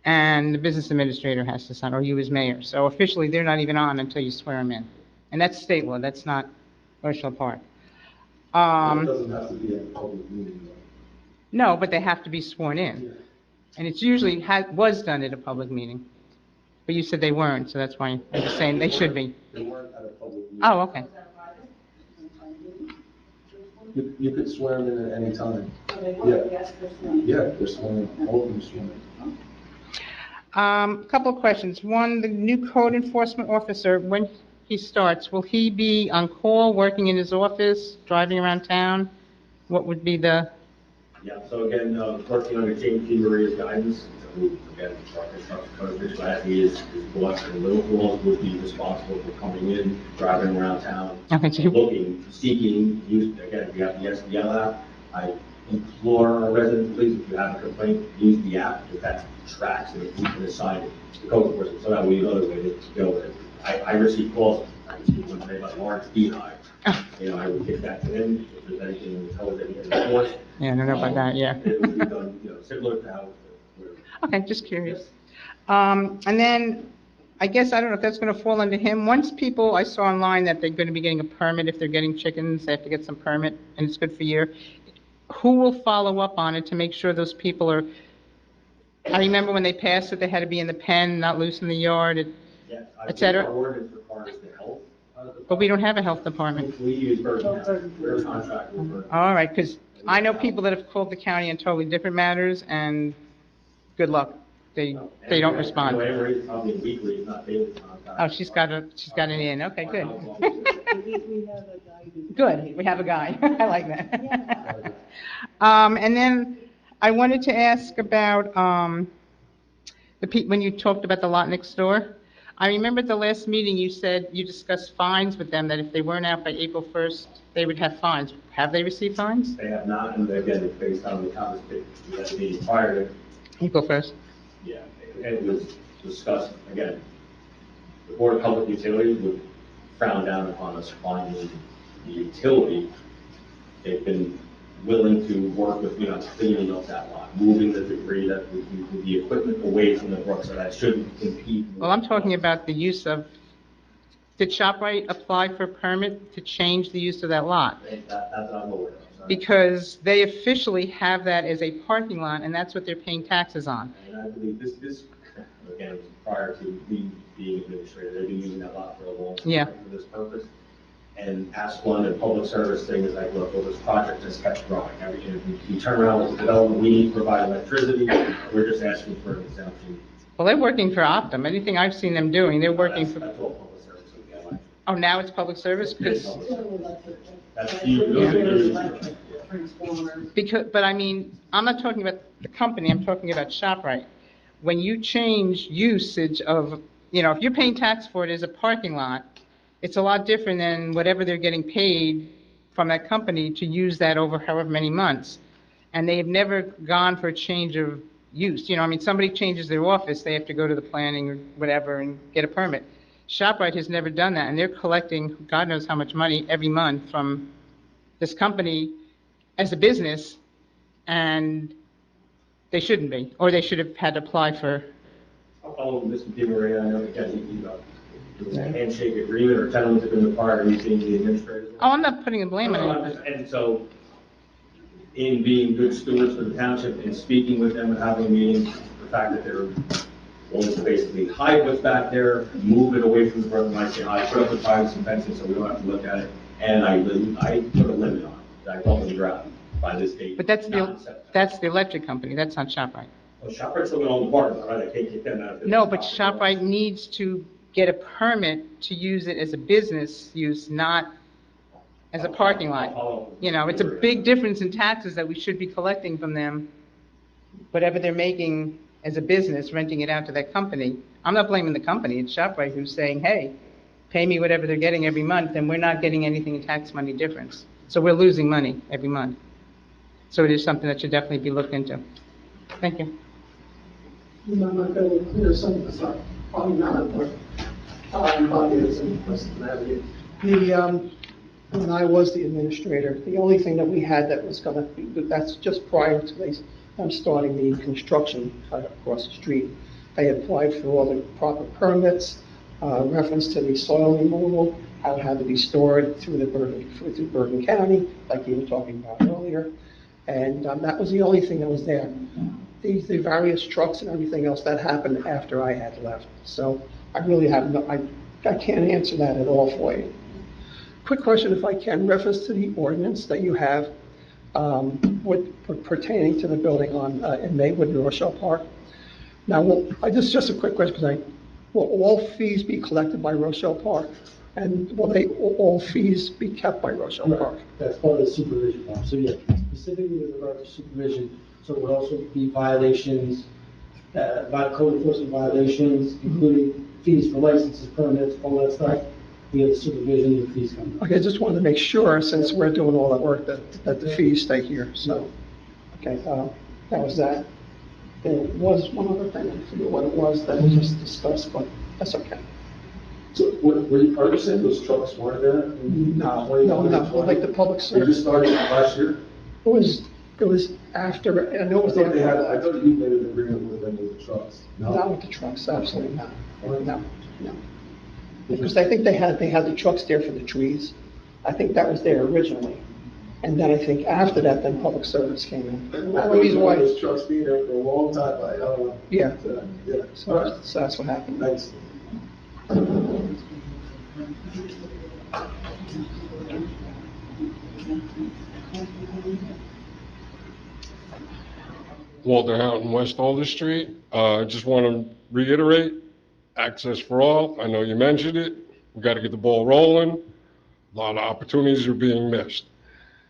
and the business administrator has to sign, or you as mayor. So officially, they're not even on until you swear them in. And that's state law, that's not Original Park. It doesn't have to be a public meeting, though. No, but they have to be sworn in. And it's usually, was done at a public meeting. But you said they weren't, so that's why I'm just saying they should be. They weren't at a public meeting. Oh, okay. You could swear them in at any time. Yeah, they're sworn in, all of them sworn in. A couple of questions. One, the new code enforcement officer, when he starts, will he be on call, working in his office, driving around town? What would be the, Yeah, so again, working under James P. Maria's guidance, so again, our construction code official, as he is boss and Liverpool would be responsible for coming in, driving around town, okay, so he, looking, seeking, use, again, we have the SDL app. I implore our residents, please, if you have a complaint, use the app, because that tracks and you can assign it to code enforcement, so that we know the way to go with it. I receive calls, I received one today about a large beehive. You know, I would get that to him, if there's anything in the code that he can enforce. yeah, I don't know about that, yeah. It would be done, you know, similar to how. Okay, just curious. And then, I guess, I don't know if that's gonna fall under him. Once people, I saw online that they're gonna be getting a permit, if they're getting chickens, they have to get some permit, and it's good for a year. Who will follow up on it to make sure those people are, I remember when they passed it, they had to be in the pen, not loose in the yard, Yeah, et cetera. Our ordinance requires the health. But we don't have a health department. We use Bergen, we're a contract with Bergen. All right, because I know people that have called the county on totally different matters, and good luck. They don't respond. You know, Anne Marie's probably weekly, if not daily contact. Oh, she's got an in, okay, good. We have a guy who's. Good, we have a guy, I like that. And then I wanted to ask about, when you talked about the lot next door. I remember at the last meeting, you said you discussed fines with them, that if they weren't out by April 1st, they would have fines. Have they received fines? They have not, and again, it's based on the conversation we had the meeting prior to. April 1st. Yeah, it was discussed, again, the Board of Public Utilities would frown down upon us finding the utility. They've been willing to work with me on cleaning up that lot, moving the debris, that with the equipment away from the brook, so that shouldn't impede. Well, I'm talking about the use of, did ShopRite apply for a permit to change the use of that lot? That's what I'm aware of. Sorry. Because they officially have that as a parking lot, and that's what they're paying taxes on. And I believe this, again, was prior to me being administrator, they've been using that lot for a long time Yeah. for this purpose. And Ask One and public service thing is like, look, well, this project just kept growing. We turn around with the development, we need to provide electricity, we're just asking for an exemption. Well, they're working for Optum. Anything I've seen them doing, they're working for, That's all public service, so yeah, like, oh, now it's public service? it's Because, public service. That's you. but I mean, I'm not talking about the company, I'm talking about ShopRite. When you change usage of, if you're paying tax for it as a parking lot, it's a lot different than whatever they're getting paid from that company to use that over however many months. And they have never gone for a change of use. Somebody changes their office, they have to go to the planning or whatever and get a permit. ShopRite has never done that, and they're collecting God knows how much money every month from this company as a business, and they shouldn't be, or they should have had to apply for. I'll follow Mr. DiMaria, I know, again, it was a handshake agreement or gentlemen's agreement prior to me being the administrator. Oh, I'm not putting the blame on anybody. And so, in being good stewards for the township and speaking with them and having meetings, the fact that they're willing to basically hide what's back there, move it away from the brook, like I say, I put up the privacy fencing so we don't have to look at it, and I put a limit on it. I told them to ground by this date. But that's not in September. the electric company, that's not ShopRite. Well, ShopRite's still gonna own the parking lot, right? I can't kick them out of it. No, but ShopRite needs to get a permit to use it as a business use, not as a parking lot. It's a big difference in taxes that we should be collecting from them, whatever they're making as a business renting it out to that company, I'm not blaming the company, it's ShopRite who's saying, hey, pay me whatever they're getting every month, and we're not getting anything in tax money difference. So we're losing money every month. So it is something that should definitely be looked into. Thank you. I'm not going to clear some of this up, probably not, but probably is in personality. When I was the administrator, the only thing that we had that was gonna be, that's just prior to them starting the construction across the street. They applied for all the proper permits, reference to the soil removal, how it had to be stored through Bergen County, like you were talking about earlier. And that was the only thing that was there. The various trucks and everything else, that happened after I had left. So I really have I can't answer that at all for you. Quick question, if I can, reference to the ordinance that you have pertaining to the building in Maywood and Rochelle Park. Now, just a quick question, will all fees be collected by Rochelle Park? And will all fees be kept by Rochelle Park? That's part of the supervision part. So yeah, specifically with regard to supervision, so it would also be violations, by code enforcement violations, including fees for licenses, permits, all that stuff. We have the supervision and fees coming. Okay, I just wanted to make sure, since we're doing all that work, that the fees stay here, so. Okay, that was that. There was one other thing, I forget what it was that we just discussed, but that's okay. So, are you saying those trucks weren't there? No, like the public They service. just started last year? It was after, I know it was I there. thought you made an agreement with them with the trucks. Not with the trucks, absolutely not. No. Because I think they had the trucks there for the trees. I think that was there originally. And then I think after that, then public service came in. And the reason why those trucks being there for a long time, I don't know. Yeah. Yeah. So that's what happened. Thanks. Walter Houghton, West Aldous Street. I just want to reiterate, access for all. I know you mentioned it. We got to get the ball rolling. A lot of opportunities are being missed.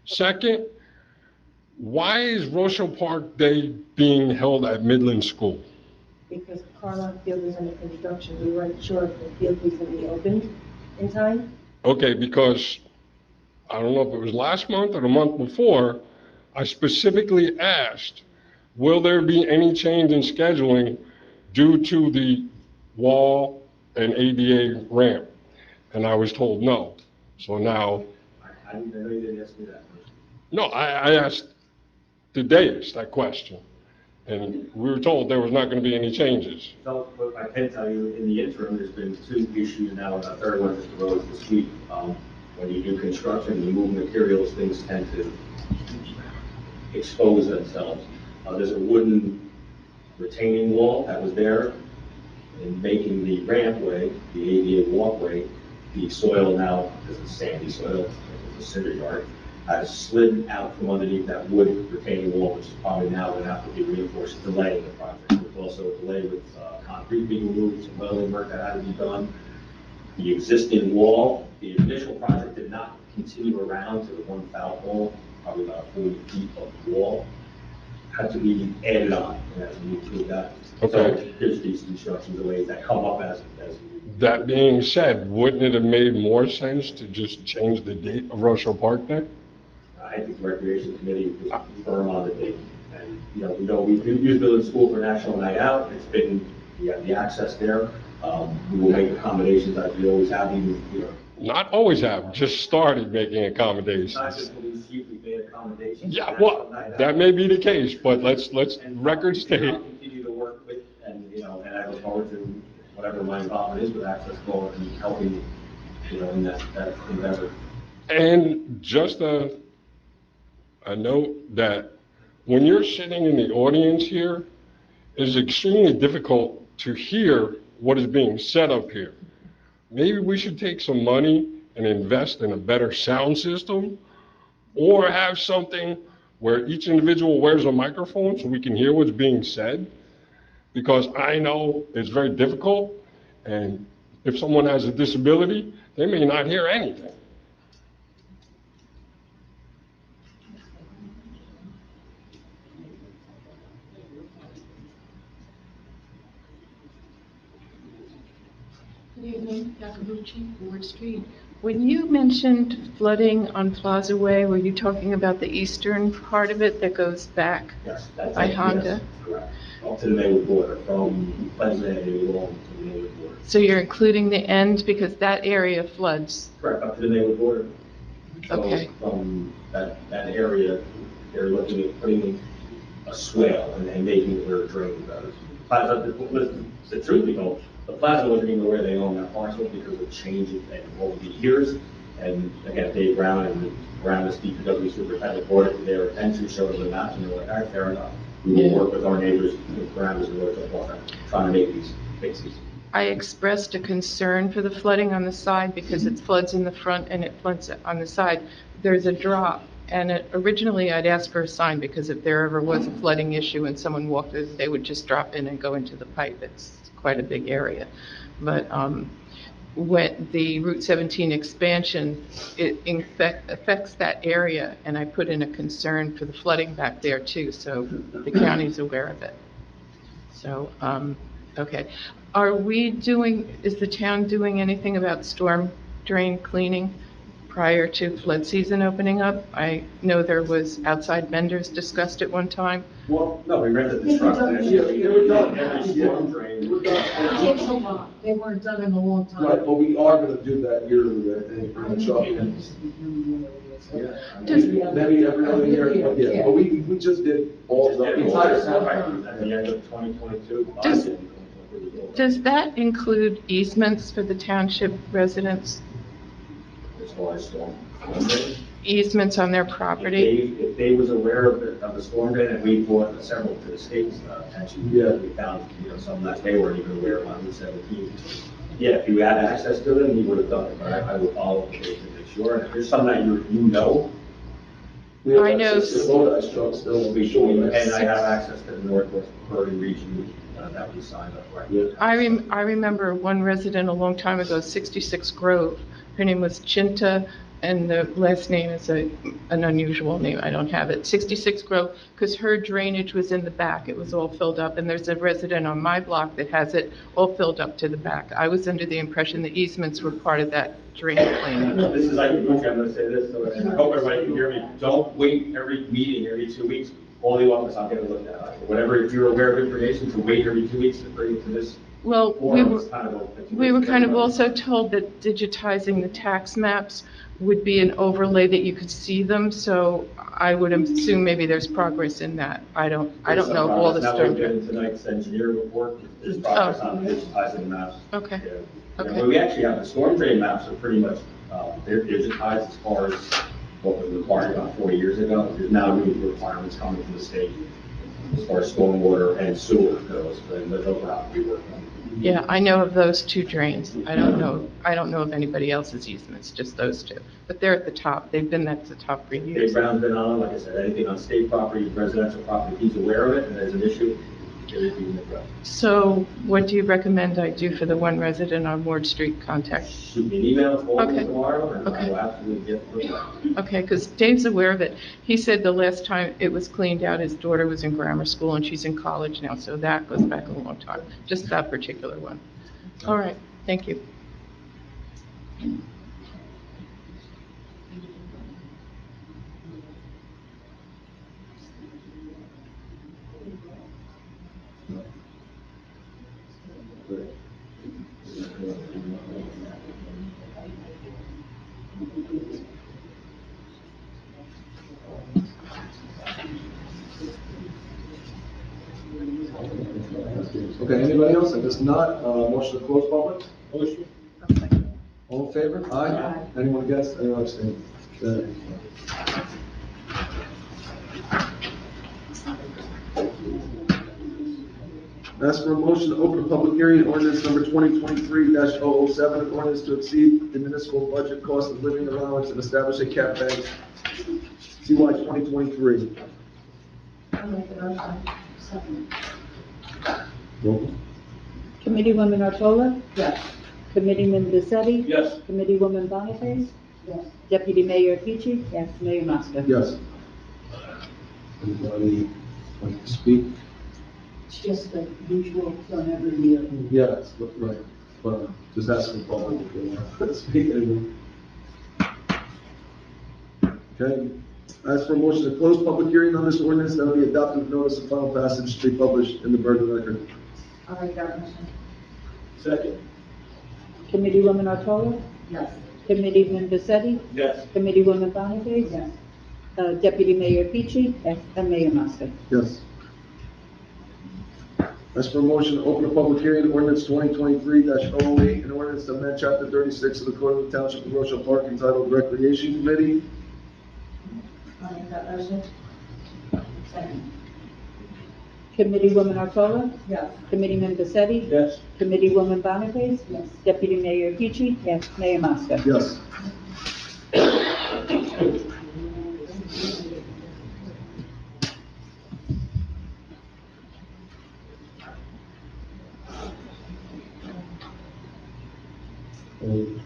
Second, why is Rochelle Park Day being held at Midland School? Because Carlisle Field is under construction, we weren't sure if the field was going to be opened in time. Okay, because I don't know if it was last month or the month before, I specifically asked, will there be any change in scheduling due to the wall and ADA ramp? And I was told no. So now, I didn't know you didn't ask me that. no, I asked the dais that question. And we were told there was not going to be any changes. So, but I can tell you, in the interim, there's been 2 issues now, and a third one just arose this week. When you do construction, you move materials, things tend to expose themselves. There's a wooden retaining wall that was there in making the rampway, the ADA walkway, the soil now, because it's sandy soil, it's a cinder yard, has slid out from underneath that wood retaining wall, which is probably now going to have to be reinforced, delaying the project. There's also a delay with concrete being removed, some welding work that had to be done. The existing wall, the initial project did not continue around to the one foul wall, probably about 40 feet of wall, had to be added on, and as we do that. Okay. So there's these construction delays that come up as That being said, wouldn't it have made more sense to just change the date of Rochelle Park Day? I think the Recreation Committee was firm on the date. And, we've used Village School for National Night Out. It's been, we have the access there. We will make accommodations as we always have, Not always have, just started making accommodations. Not just police chief, we made accommodations. Yeah, well, that may be the case, but let's And record I'll state. continue to work with, and I look forward to whatever my involvement is with Access Board and helping, in that endeavor. And just a note that when you're sitting in the audience here, it's extremely difficult to hear what is being said up here. Maybe we should take some money and invest in a better sound system, or have something where each individual wears a microphone so we can hear what's being said. Because I know it's very difficult, and if someone has a disability, they may not hear anything. Evening, Yakabuchi, Ward Street. When you mentioned flooding on Plaza Way, were you talking about the eastern part of it that goes back Yes, that's by it, Honda? yes, correct. Up to the Maywood border, from Pleasant Avenue along to the Maywood border. So you're including the end because that area floods? Correct, up to the Maywood border. So Okay. from that area, they're looking at putting a swale and making it where it drains better. Plaza, the truth be told, the plaza wasn't even where they own that parcel because of changes over the years. And again, Dave Brown and Brown, as DPW superintendent, brought it to their attention, showed them the maps, and they were like, all right, fair enough. We will work with our neighbors, Brown is the road trying to make these fixes. I expressed a concern for the flooding on the side because it floods in the front and it floods on the side. There's a drop, and originally I'd asked for a sign because if there ever was a flooding issue and someone walked it, they would just drop in and go into the pipe. It's quite a big area. But when the Route 17 expansion, it affects that area, and I put in a concern for the flooding back there too, so the county's aware of it. So, okay. Is the town doing anything about storm drain cleaning prior to flood season opening up? I know there was outside vendors discussed at one time. Well, no, we rented the truck last year. We done every storm drain. It takes a lot. They weren't done in a long time. Right, but we are gonna do that yearly, I think, for the truck. Maybe every other year, yeah, but we just did all the entire summer. At the end of 2022. Does that include easements for the township residents? As far as storm drain. Easements on their property? If they was aware of the storm drain, and we brought several to the state's attention, we found, some that they weren't even aware of on Route 17. Yeah, if you had access to them, you would have done it, but I would follow up with you to make sure. And if there's something that you know, We have I know. access to Lodi's trucks still, we show you. and I have access to the Northwest Bergen region, that we signed up, right? Yeah. I remember one resident a long time ago, 66 Grove. Her name was Chinta, and the last name is an unusual name. I don't have it. 66 Grove, because her drainage was in the back. It was all filled up, and there's a resident on my block that has it all filled up to the back. I was under the impression the easements were part of that drain cleaning. This is like, I'm gonna say this, so I hope everybody can hear me. Don't wait every meeting, every 2 weeks. Call the office, I'll get it looked at. Whatever, if you're aware of information, to wait every 2 weeks to bring it to this. Well, forum, it's we were kind of also told that digitizing the tax maps would be an overlay that you could see them, so I would assume maybe there's progress in that. I don't know of all the That storm would get drain. in tonight's engineer report, there's progress on digitizing the maps. Okay, Yeah. okay. Well, we actually have, the storm drain maps are pretty much, they're digitized as far as what was required about 4 years ago. There's now new requirements coming from the state as far as stormwater and sewer goes, and those will have to be worked on. Yeah, I know of those two drains. I don't know of anybody else's easements, just those two. But they're at the top. They've been at the top for Dave years. Brown's been on, like I said, anything on state property, residential property, he's aware of it, and there's an issue, it is being addressed. So what do you recommend I do for the one resident on Ward Street contact? Shoot me an email, call me Okay. tomorrow, and I Okay. will absolutely get it. Okay, because Dave's aware of it. He said the last time it was cleaned out, his daughter was in grammar school and she's in college now, so that goes back a long time, just that particular one. All right, thank you. Okay, anybody else? If it's not, motion to close public? Motion. All in favor? Aye. Anyone against? Anyone abstain? Okay. Ask for a motion to open a public hearing, ordinance number 2023-007, an ordinance to exceed the municipal budget cost of living allowance and establish a cap bank, CY 2023. Roll call. Committeewoman Artola? Yes. Committeeman Bisetti? Yes. Committeewoman Boniface? Yes. Deputy Mayor Tucci? Yes. Mayor Mosca? Yes. Anybody like to speak? It's just the usual done every year. Yes, right. but just asking the public if they want to speak anymore. Okay, as for motion to close public hearing on this ordinance, that will be adopted with notice of final passage to be published in the Bergen Record. I'll make that motion. Second. Committeewoman Otola? Yes. Committeeman Besetti? Yes. Committeewoman Boniface? Yes. Deputy Mayor Peachy? Yes. And Mayor Mosca? Yes. As for motion to open a public hearing, ordinance 2023-08, an ordinance to amend chapter 36 of the Code of the Township of Rochelle Park entitled Recreation Committee. I'll make that motion. Second. Committeewoman Otola? Yes. Committeeman Besetti? Yes. Committeewoman Boniface? Yes. Deputy Mayor Peachy? Yes. Mayor Mosca? Yes. Any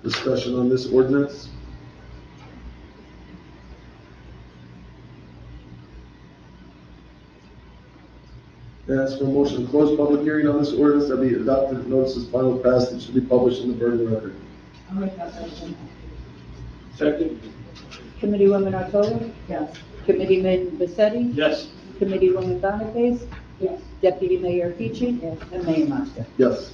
discussion on this ordinance? As for motion to close public hearing on this ordinance, that be adopted with notices final passage to be published in the Bergen Record. I'll make that motion. Second. Committeewoman Otola? Yes. Committeeman Besetti? Yes. Committeewoman Boniface? Yes. Deputy Mayor Peachy? Yes. And Mayor Mosca? Yes.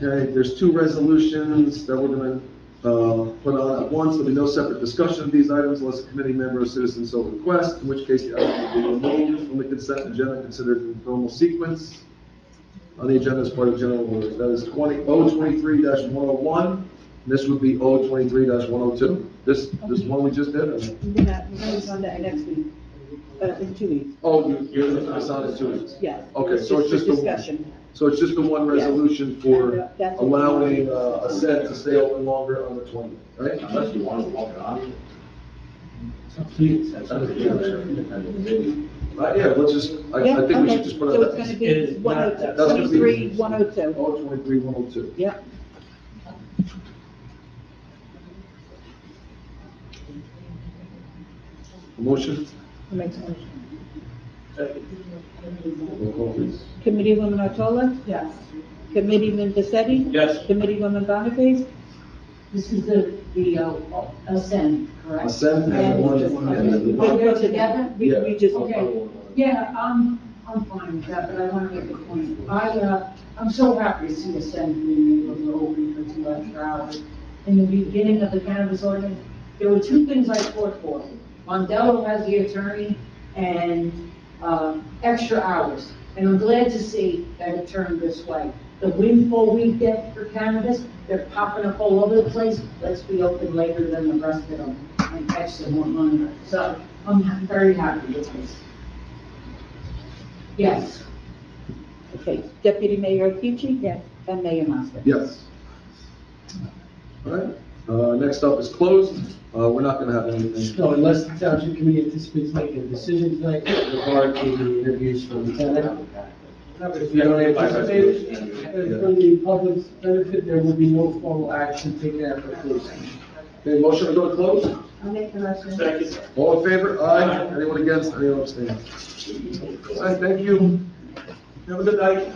Okay, there's two resolutions that we're gonna, put on at once. There'll be no separate discussion of these items unless a committee member or citizen so requests, in which case the item will be removed from the consent agenda considered in normal sequence on the agenda as part of general orders. That is 23-101, and this would be 23-102. This one we just did? Or? We're gonna move on that next week, in 2 weeks. Oh, you're gonna put this on in 2 weeks? Yeah. Okay, so it's just the one. discussion. So it's just the one resolution for That's- allowing a set to stay open longer on the 20th, right? Unless you want to walk it on. It's up to you. That's up to you, they're independent committee. Yeah, let's just, I Yeah, think we okay. should just put So it it's gonna on. be It is not- 23, 102. 23, 102. Yep. Motion? I'll make the motion. Roll call, please. Committeewoman Otola? Yes. Committeeman Besetti? Yes. Committeewoman Boniface? This is the ascend, correct? Assent and one. They go together? Yeah. We just, Okay, yeah, I'm fine with that, but I want to make a point. I'm so happy to see Ascend being able to open for 2 extra hours. In the beginning of the cannabis ordinance, there were 2 things I fought for. Mondello has the attorney and, extra hours. And I'm glad to see that it turned this way. The windfall we get for cannabis, they're popping up all over the place. Let's be open later than the rest of them and catch some more money. So I'm very happy with this. Yes. okay, Deputy Mayor Peachy? Yes. And Mayor Mosca? Yes. All right, next up is closed. We're not gonna have anything. No, unless the township committee anticipates making a decision tonight with regard to the interviews for lieutenant. If you don't anticipate it, for the public's benefit, there will be no formal action taken after closed session. Okay, motion to go to close? I'll make the motion. Second. All in favor? Aye. Anyone against? Anyone abstaining? All right, thank you. Have a good night.